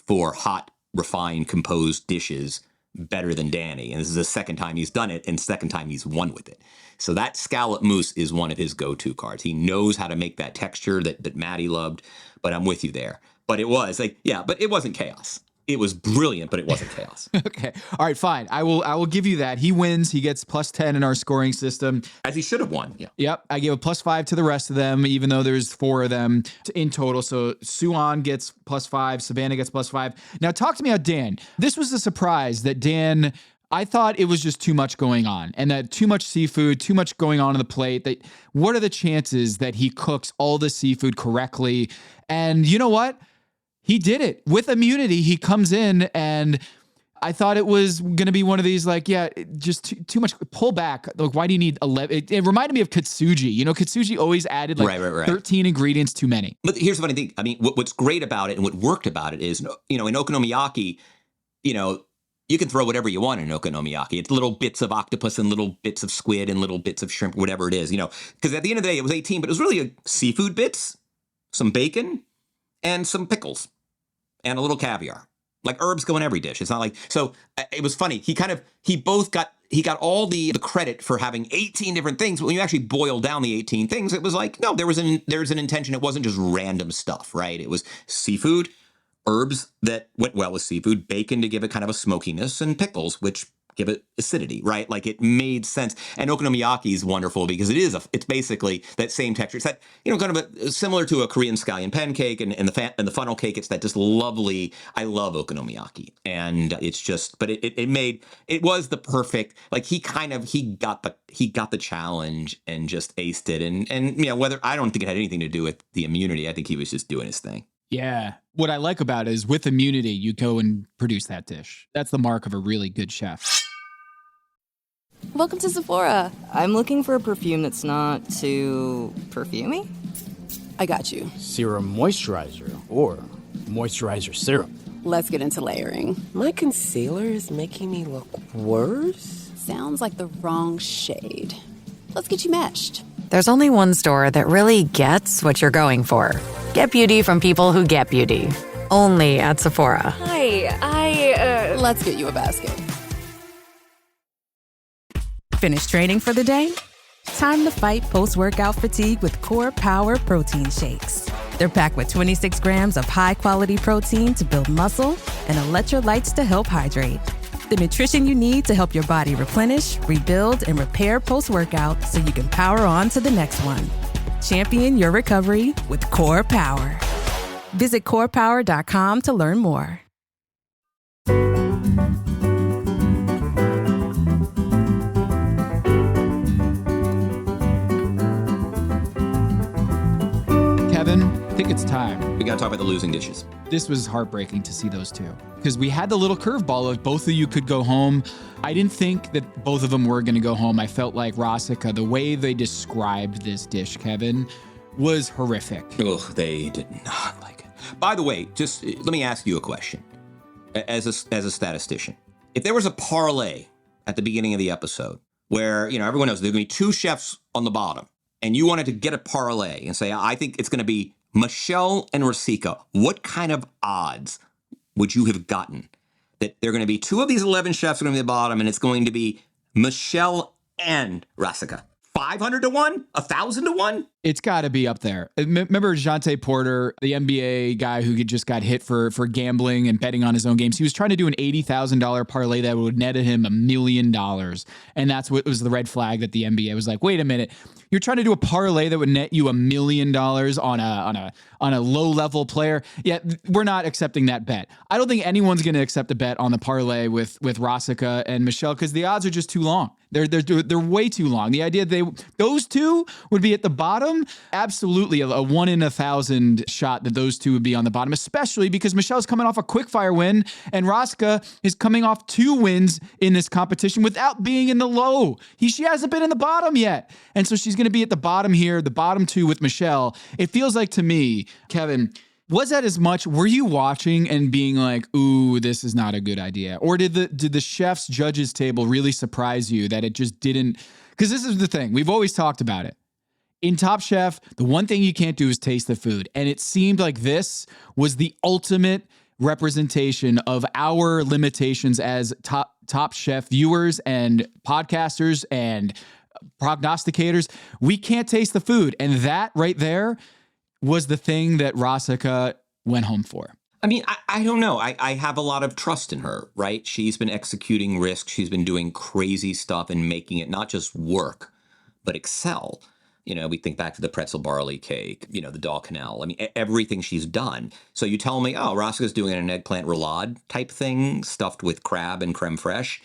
for hot, refined, composed dishes better than Danny. And this is the second time he's done it and second time he's won with it. So that scallop mousse is one of his go-to cards. He knows how to make that texture that Maddie loved, but I'm with you there. But it was but it wasn't chaos. It was brilliant, but it wasn't chaos. Okay. All right, fine. I will give you that. He wins. He gets +10 in our scoring system. As he should have won. Yeah. Yep. I gave a +5 to the rest of them, even though there's 4 of them in total. So Sue-An gets +5. Savannah gets +5. Now talk to me about Dan. This was a surprise that Dan, I thought it was just too much going on, and that too much seafood, too much going on the plate. That what are the chances that he cooks all the seafood correctly? And you know what? He did it with immunity. He comes in, and I thought it was going to be one of these, just too much pull back. Like, why do you need 11? It reminded me of Katsuji. Katsuji always added 13 ingredients too many. But here's the funny thing. I mean, what's great about it and what worked about it is, in okonomiyaki, you can throw whatever you want in okonomiyaki. It's little bits of octopus and little bits of squid and little bits of shrimp, whatever it is, because at the end of the day, it was 18, but it was really seafood bits, some bacon, and some pickles, and a little caviar. Like herbs go in every dish. It's not like, so it was funny. He got all the credit for having 18 different things. But when you actually boil down the 18 things, it was like, no, there's an intention. It wasn't just random stuff, right? It was seafood, herbs that went well with seafood, bacon to give it kind of a smokiness, and pickles, which give it acidity, right? Like it made sense. And okonomiyaki is wonderful because it's basically that same texture. It's that, kind of similar to a Korean scallion pancake and the funnel cake. It's that just lovely, I love okonomiyaki. And it's just, but it was the perfect, like he got the challenge and just aced it. And whether, I don't think it had anything to do with the immunity. I think he was just doing his thing. Yeah. What I like about it is with immunity, you go and produce that dish. That's the mark of a really good chef. Welcome to Sephora. I'm looking for a perfume that's not too perfumey. I got you. Serum moisturizer or moisturizer serum. Let's get into layering. My concealer is making me look worse. Sounds like the wrong shade. Let's get you matched. There's only one store that really gets what you're going for. Get beauty from people who get beauty. Only at Sephora. Hi, Let's get you a basket. Finished training for the day? Time to fight post-workout fatigue with Core Power Protein Shakes. They're packed with 26 grams of high-quality protein to build muscle and electrolytes to help hydrate. The nutrition you need to help your body replenish, rebuild, and repair post-workout so you can power on to the next one. Champion your recovery with Core Power. Visit corepower.com to learn more. Kevin, I think it's time. We got to talk about the losing dishes. This was heartbreaking to see those two because we had the little curveball of both of you could go home. I didn't think that both of them were going to go home. I felt like Rasika, the way they described this dish, Kevin, was horrific. Oh, they did not like it. By the way, just let me ask you a question. As a statistician, if there was a parlay at the beginning of the episode where, everyone knows there's going to be two chefs on the bottom, and you wanted to get a parlay and say, I think it's going to be Michelle and Rasika, what kind of odds would you have gotten that there are going to be two of these 11 chefs are going to be at the bottom and it's going to be Michelle and Rasika? 500 to 1? 1,000 to 1? It's got to be up there. Remember Jante Porter, the NBA guy who just got hit for gambling and betting on his own games? He was trying to do an $80,000 parlay that would net him $1 million. And that's what was the red flag that the NBA was like, wait a minute. You're trying to do a parlay that would net you $1 million on a low-level player? Yeah, we're not accepting that bet. I don't think anyone's going to accept a bet on the parlay with Rasika and Michelle because the odds are just too long. They're way too long. The idea those two would be at the bottom, absolutely a 1 in 1,000 shot that those two would be on the bottom, especially because Michelle's coming off a quickfire win and Rasika is coming off 2 wins in this competition without being in the low. She hasn't been in the bottom yet. And so she's going to be at the bottom here, the bottom 2 with Michelle. It feels like to me, Kevin, was that as much? Were you watching and being like, ooh, this is not a good idea? Or did the chef's judges table really surprise you that it just didn't? Because this is the thing. We've always talked about it. In Top Chef, the one thing you can't do is taste the food. And it seemed like this was the ultimate representation of our limitations as Top Chef viewers and podcasters and prognosticators. We can't taste the food. And that right there was the thing that Rasika went home for. I mean, I don't know. I have a lot of trust in her, right? She's been executing risk. She's been doing crazy stuff and making it not just work, but excel. We think back to the pretzel barley cake, the dal canal. I mean, everything she's done. So you tell me, oh, Rasika's doing an eggplant roulade type thing stuffed with crab and creme fraiche.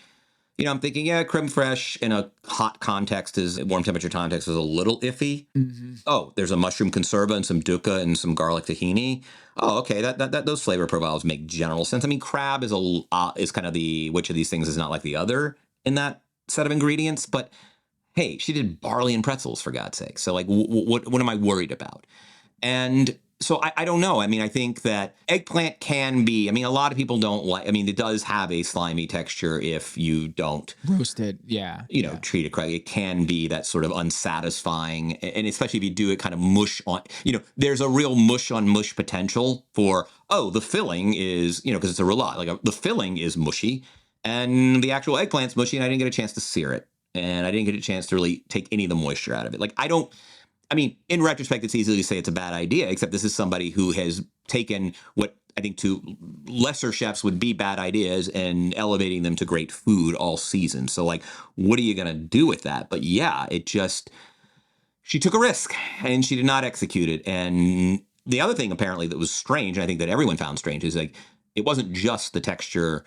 I'm thinking, yeah, creme fraiche in a hot context warm temperature context is a little iffy. Mm-hmm. Oh, there's a mushroom conserva and some dukkha and some garlic tahini. Oh, okay, that those flavor profiles make general sense. I mean, crab is kind of which of these things is not like the other in that set of ingredients. But hey, she did barley and pretzels for God's sake. So like, what am I worried about? And So I don't know. I mean, I think that eggplant can be, I mean, a lot of people don't like, I mean, it does have a slimy texture if you don't roast it. Yeah. Treat it correctly. It can be that sort of unsatisfying. And especially if you do it kind of mush on, there's a real mush on mush potential for, the filling is, because it's a real lot. The filling is mushy and the actual eggplant's mushy and I didn't get a chance to sear it. And I didn't get a chance to really take any of the moisture out of it. In retrospect, it's easy to say it's a bad idea, except this is somebody who has taken what I think to lesser chefs would be bad ideas and elevating them to great food all season. So, what are you going to do with that? But yeah, she took a risk and she did not execute it. And the other thing apparently that was strange, and I think that everyone found strange, is it wasn't just the texture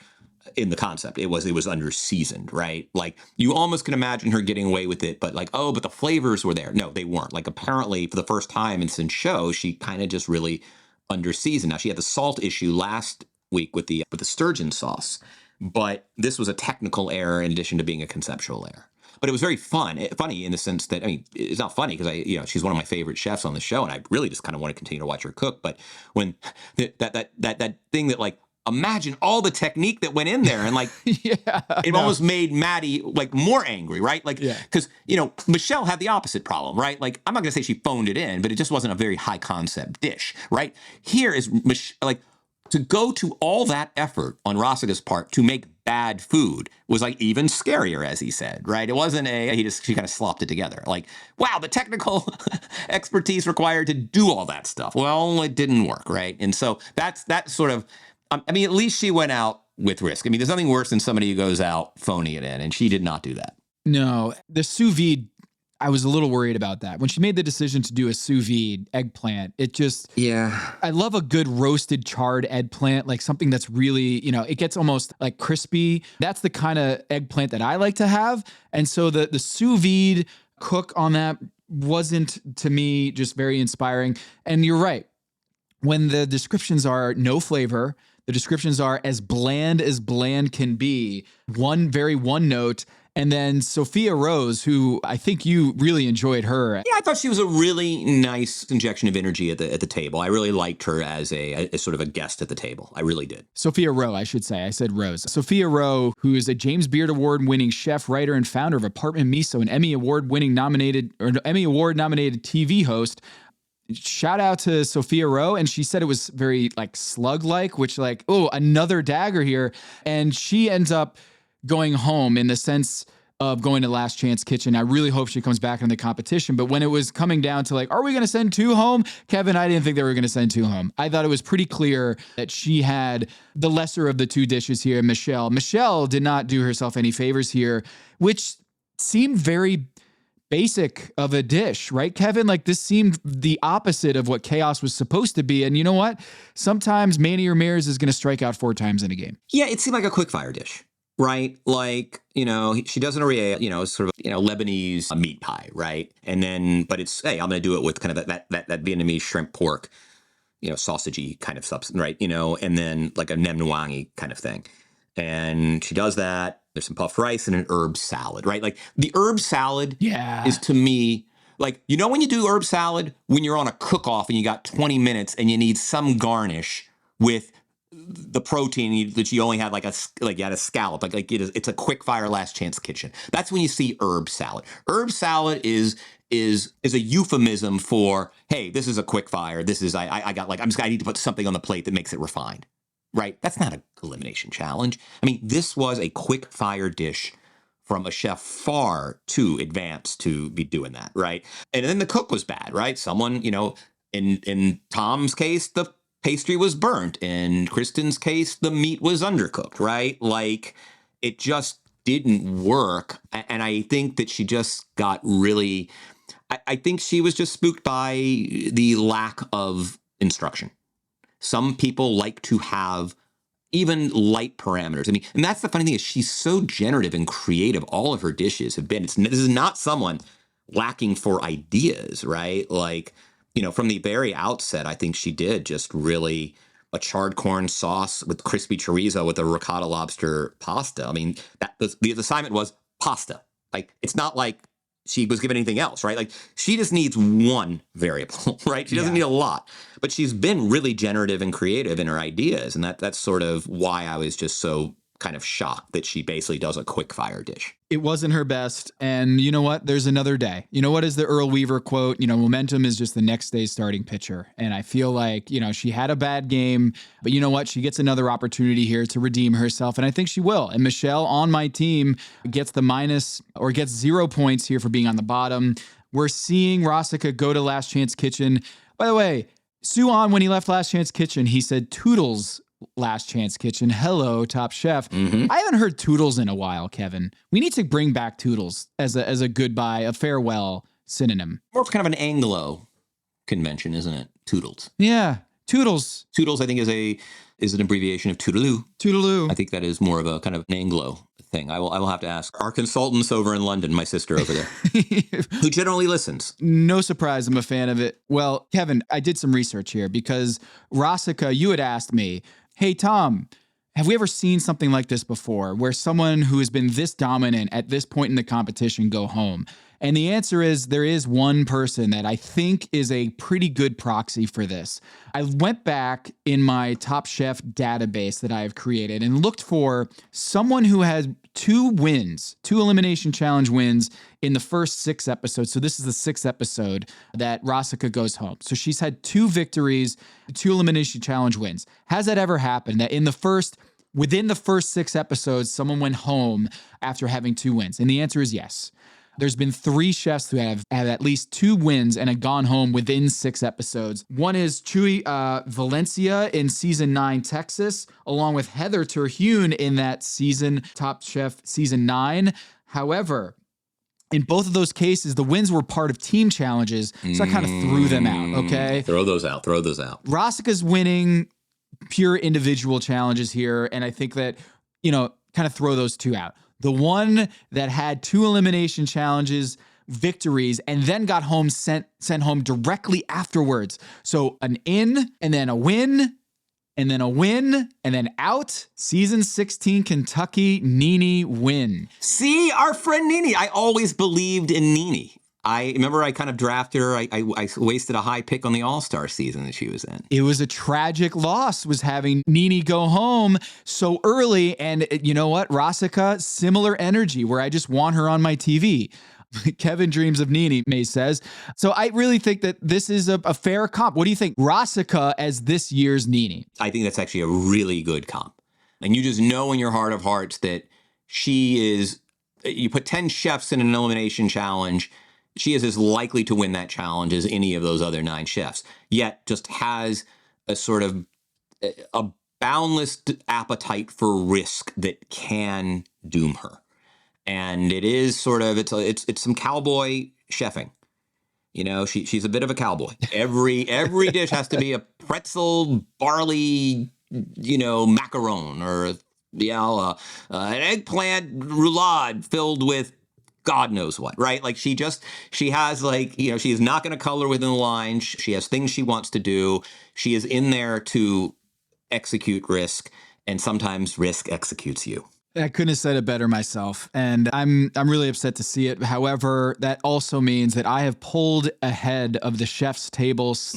in the concept. It was under seasoned, right? You almost can imagine her getting away with it, but but the flavors were there. No, they weren't. Apparently for the first time since show, she kind of just really under seasoned. Now she had the salt issue last week with the sturgeon sauce, but this was a technical error in addition to being a conceptual error. But it was very funny in the sense that, it's not funny because she's one of my favorite chefs on the show and I really just kind of want to continue to watch her cook. But when that thing that imagine all the technique that went in there and it almost made Maddie more angry, right? Because, Michelle had the opposite problem, right? I'm not going to say she phoned it in, but it just wasn't a very high concept dish, right? Here is to go to all that effort on Rosica's part to make bad food was even scarier, as he said, right? It wasn't she kind of slopped it together. Wow, the technical expertise required to do all that stuff. Well, it didn't work, right? And so that's sort of, at least she went out with risk. There's nothing worse than somebody who goes out phoning it in, and she did not do that. No, the sous vide, I was a little worried about that. When she made the decision to do a sous vide eggplant, it just... Yeah. I love a good roasted charred eggplant, something that's really, it gets almost crispy. That's the kind of eggplant that I like to have. And so the sous vide cook on that wasn't, to me, just very inspiring. And you're right. When the descriptions are no flavor, the descriptions are as bland can be, one note. And then Sophia Rose, who I think you really enjoyed her. Yeah, I thought she was a really nice injection of energy at the table. I really liked her as a sort of a guest at the table. I really did. Sophia Rowe, I should say. I said Rose. Sophia Rowe, who is a James Beard Award-winning chef, writer, and founder of Apartment Miso, an Emmy Award nominated TV host. Shout out to Sophia Rowe. And she said it was very slug-like, which another dagger here. And she ends up going home in the sense of going to Last Chance Kitchen. I really hope she comes back in the competition. But when it was coming down to are we going to send 2 home? Kevin, I didn't think they were going to send 2 home. I thought it was pretty clear that she had the lesser of the 2 dishes here. Michelle did not do herself any favors here, which seemed very basic of a dish, right, Kevin? This seemed the opposite of what chaos was supposed to be. And you know what? Sometimes Manny Ramirez is going to strike out 4 times in a game. Yeah, it seemed like a quick fire dish, right? She does an oreille, sort of, Lebanese meat pie, right? And then, but it's, hey, I'm going to do it with kind of that Vietnamese shrimp pork, sausagey kind of substance, right? And then a nem nuangi kind of thing. And she does that. There's some puffed rice and an herb salad, right? The herb salad is, to me, when you do herb salad, when you're on a cook-off and you got 20 minutes and you need some garnish with the protein that you only had you had a scallop, it's a quick fire Last Chance Kitchen. That's when you see herb salad. Herb salad is a euphemism for, hey, this is a quick fire. This is, I need to put something on the plate that makes it refined. Right? That's not an elimination challenge. This was a quick fire dish from a chef far too advanced to be doing that, right? And then the cook was bad, right? Someone, in Tom's case, the pastry was burnt. In Kristen's case, the meat was undercooked, right? It just didn't work. And I think that she just got really, I think she was just spooked by the lack of instruction. Some people like to have even light parameters. And that's the funny thing is she's so generative and creative. All of her dishes have been. This is not someone lacking for ideas, right? From the very outset, I think she did just really a charred corn sauce with crispy chorizo with a ricotta lobster pasta. The assignment was pasta. It's not she was given anything else, right? Like she just needs one variable, right? She doesn't need a lot, but she's been really generative and creative in her ideas. And that's sort of why I was just so kind of shocked that she basically does a quick fire dish. It wasn't her best. And you know what? There's another day. You know what is the Earl Weaver quote? Momentum is just the next day's starting pitcher. And I feel like, she had a bad game, but you know what? She gets another opportunity here to redeem herself. And I think she will. And Michelle on my team gets gets 0 points here for being on the bottom. We're seeing Rosica go to Last Chance Kitchen. By the way, Suan, when he left Last Chance Kitchen, he said Toodles Last Chance Kitchen. Hello, Top Chef. I haven't heard Toodles in a while, Kevin. We need to bring back Toodles as a goodbye, a farewell synonym. More kind of an Anglo convention, isn't it? Toodles. Yeah, Toodles. Toodles, I think, is an abbreviation of Toodaloo. Toodaloo. I think that is more of a kind of an Anglo thing. I will have to ask our consultants over in London, my sister over there, who generally listens. No surprise, I'm a fan of it. Well, Kevin, I did some research here because Rosica, you had asked me, hey, Tom, have we ever seen something like this before where someone who has been this dominant at this point in the competition go home? And the answer is there is one person that I think is a pretty good proxy for this. I went back in my Top Chef database that I have created and looked for someone who had 2 Elimination Challenge wins in the first 6 episodes. So this is the 6th episode that Rosica goes home. So she's had 2 victories, 2 Elimination Challenge wins. Has that ever happened that within the first 6 episodes, someone went home after having 2 wins? And the answer is yes. There's been 3 chefs who have had at least 2 wins and have gone home within 6 episodes. One is Chuy Valencia in season 9, Texas, along with Heather Terhune in that season, Top Chef season 9. However, in both of those cases, the wins were part of team challenges, so I kind of threw them out, okay? Throw those out. Rosica's winning pure individual challenges here, and I think that, kind of throw those 2 out. The one that had 2 elimination challenges, victories, and then got home sent home directly afterwards. So an in, and then a win, and then a win, and then out. Season 16 Kentucky Nene win. See, our friend Nene. I always believed in Nene. I remember I kind of drafted her. I wasted a high pick on the All-Star season that she was in. It was a tragic loss, was having Nene go home so early. And you know what? Rosica, similar energy where I just want her on my TV. Kevin dreams of Nene, May says. So I really think that this is a fair comp. What do you think? Rosica as this year's Nene? I think that's actually a really good comp. And you just know in your heart of hearts that she is, you put 10 chefs in an elimination challenge, she is as likely to win that challenge as any of those other 9 chefs, yet just has a sort of a boundless appetite for risk that can doom her. And it is sort of, it's some cowboy chefing. She's a bit of a cowboy. Every dish has to be a pretzel, barley, macaron, or an eggplant roulade filled with God knows what, right? Like she has she is not going to color within the lines. She has things she wants to do. She is in there to execute risk, and sometimes risk executes you. I couldn't have said it better myself, and I'm really upset to see it. However, that also means that I have pulled ahead of the chef's table /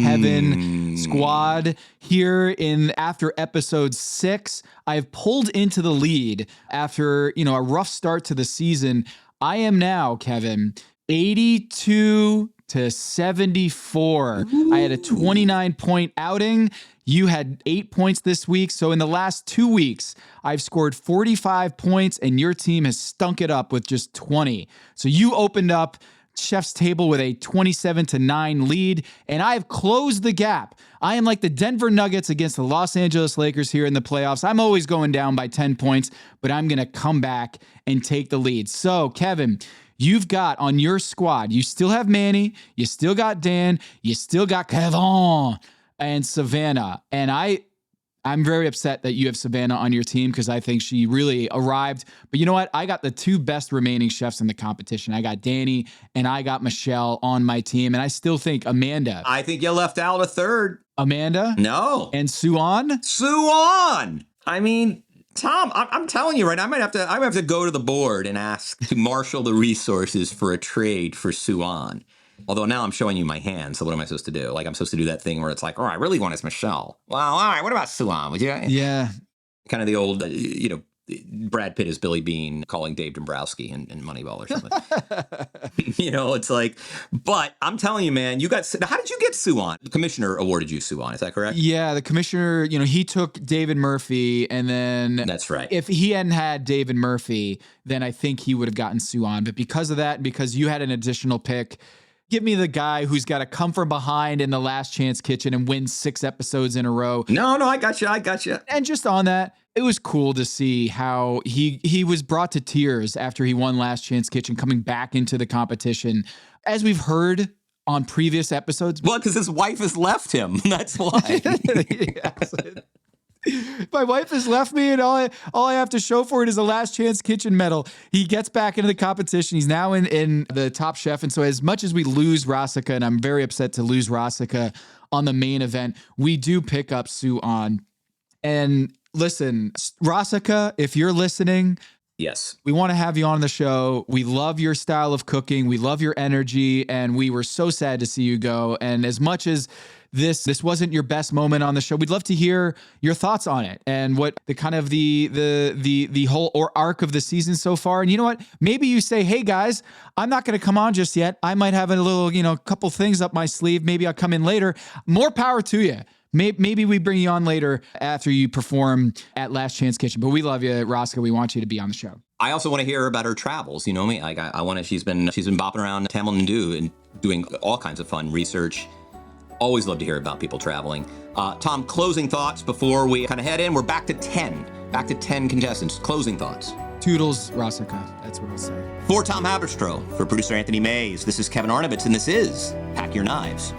Kevin squad here after episode 6. I've pulled into the lead after a rough start to the season. I am now, Kevin, 82 to 74. Ooh. I had a 29-point outing. You had 8 points this week. So in the last 2 weeks, I've scored 45 points and your team has stunk it up with just 20. So you opened up Chef's Table with a 27-9 lead, and I've closed the gap. I am like the Denver Nuggets against the Los Angeles Lakers here in the playoffs. I'm always going down by 10 points, but I'm going to come back and take the lead. So, Kevin, you've got on your squad, you still have Manny, you still got Dan, you still got Kevin and Savannah. And I'm very upset that you have Savannah on your team because I think she really arrived. But you know what? I got the 2 best remaining chefs in the competition. I got Danny and I got Michelle on my team. And I still think Amanda. I think you left out a third. Amanda? No. And Suan? Suan! I mean, Tom, I'm telling you, right? I might have to go to the board and ask to marshal the resources for a trade for Suan. Although now I'm showing you my hand, so what am I supposed to do? Like, I'm supposed to do that thing where it's like, oh, I really want is Michelle. Well, all right, what about Suan? Would you? Yeah. Kind of the old, Brad Pitt as Billy Bean calling Dave Dombrowski in Moneyball or something. It's like, but I'm telling you, man, how did you get Suan? The commissioner awarded you Suan, is that correct? Yeah, the commissioner, he took David Murphy, and then that's right. If he hadn't had David Murphy, then I think he would have gotten Suan. But because of that, and because you had an additional pick, give me the guy who's got to come from behind in the Last Chance Kitchen and win 6 episodes in a row. No, I got you. And just on that, it was cool to see how he was brought to tears after he won Last Chance Kitchen, coming back into the competition. As we've heard on previous episodes. Well, because his wife has left him. That's why. My wife has left me, and all I have to show for it is a Last Chance Kitchen medal. He gets back into the competition. He's now in the Top Chef. And so as much as we lose Rasika, and I'm very upset to lose Rasika on the main event, we do pick up Suan. And listen, Rasika, if you're listening, yes, we want to have you on the show. We love your style of cooking. We love your energy, and we were so sad to see you go. And as much as this wasn't your best moment on the show, we'd love to hear your thoughts on it and what the kind of the whole arc of the season so far. And you know what? Maybe you say, hey guys, I'm not going to come on just yet. I might have a little, couple things up my sleeve. Maybe I'll come in later. More power to you. Maybe we bring you on later after you perform at Last Chance Kitchen. But we love you, Rasika. We want you to be on the show. I also want to hear about her travels. You know me. Like I want to. She's been bopping around Tamil Nadu and doing all kinds of fun research. Always love to hear about people traveling. Tom, closing thoughts before we kind of head in. We're back to 10 contestants. Closing thoughts. Toodles, Rasika. That's what I'll say. For Tom Haberstroh, for producer Anthony Mays, this is Kevin Arnovitz, and this is Pack Your Knives.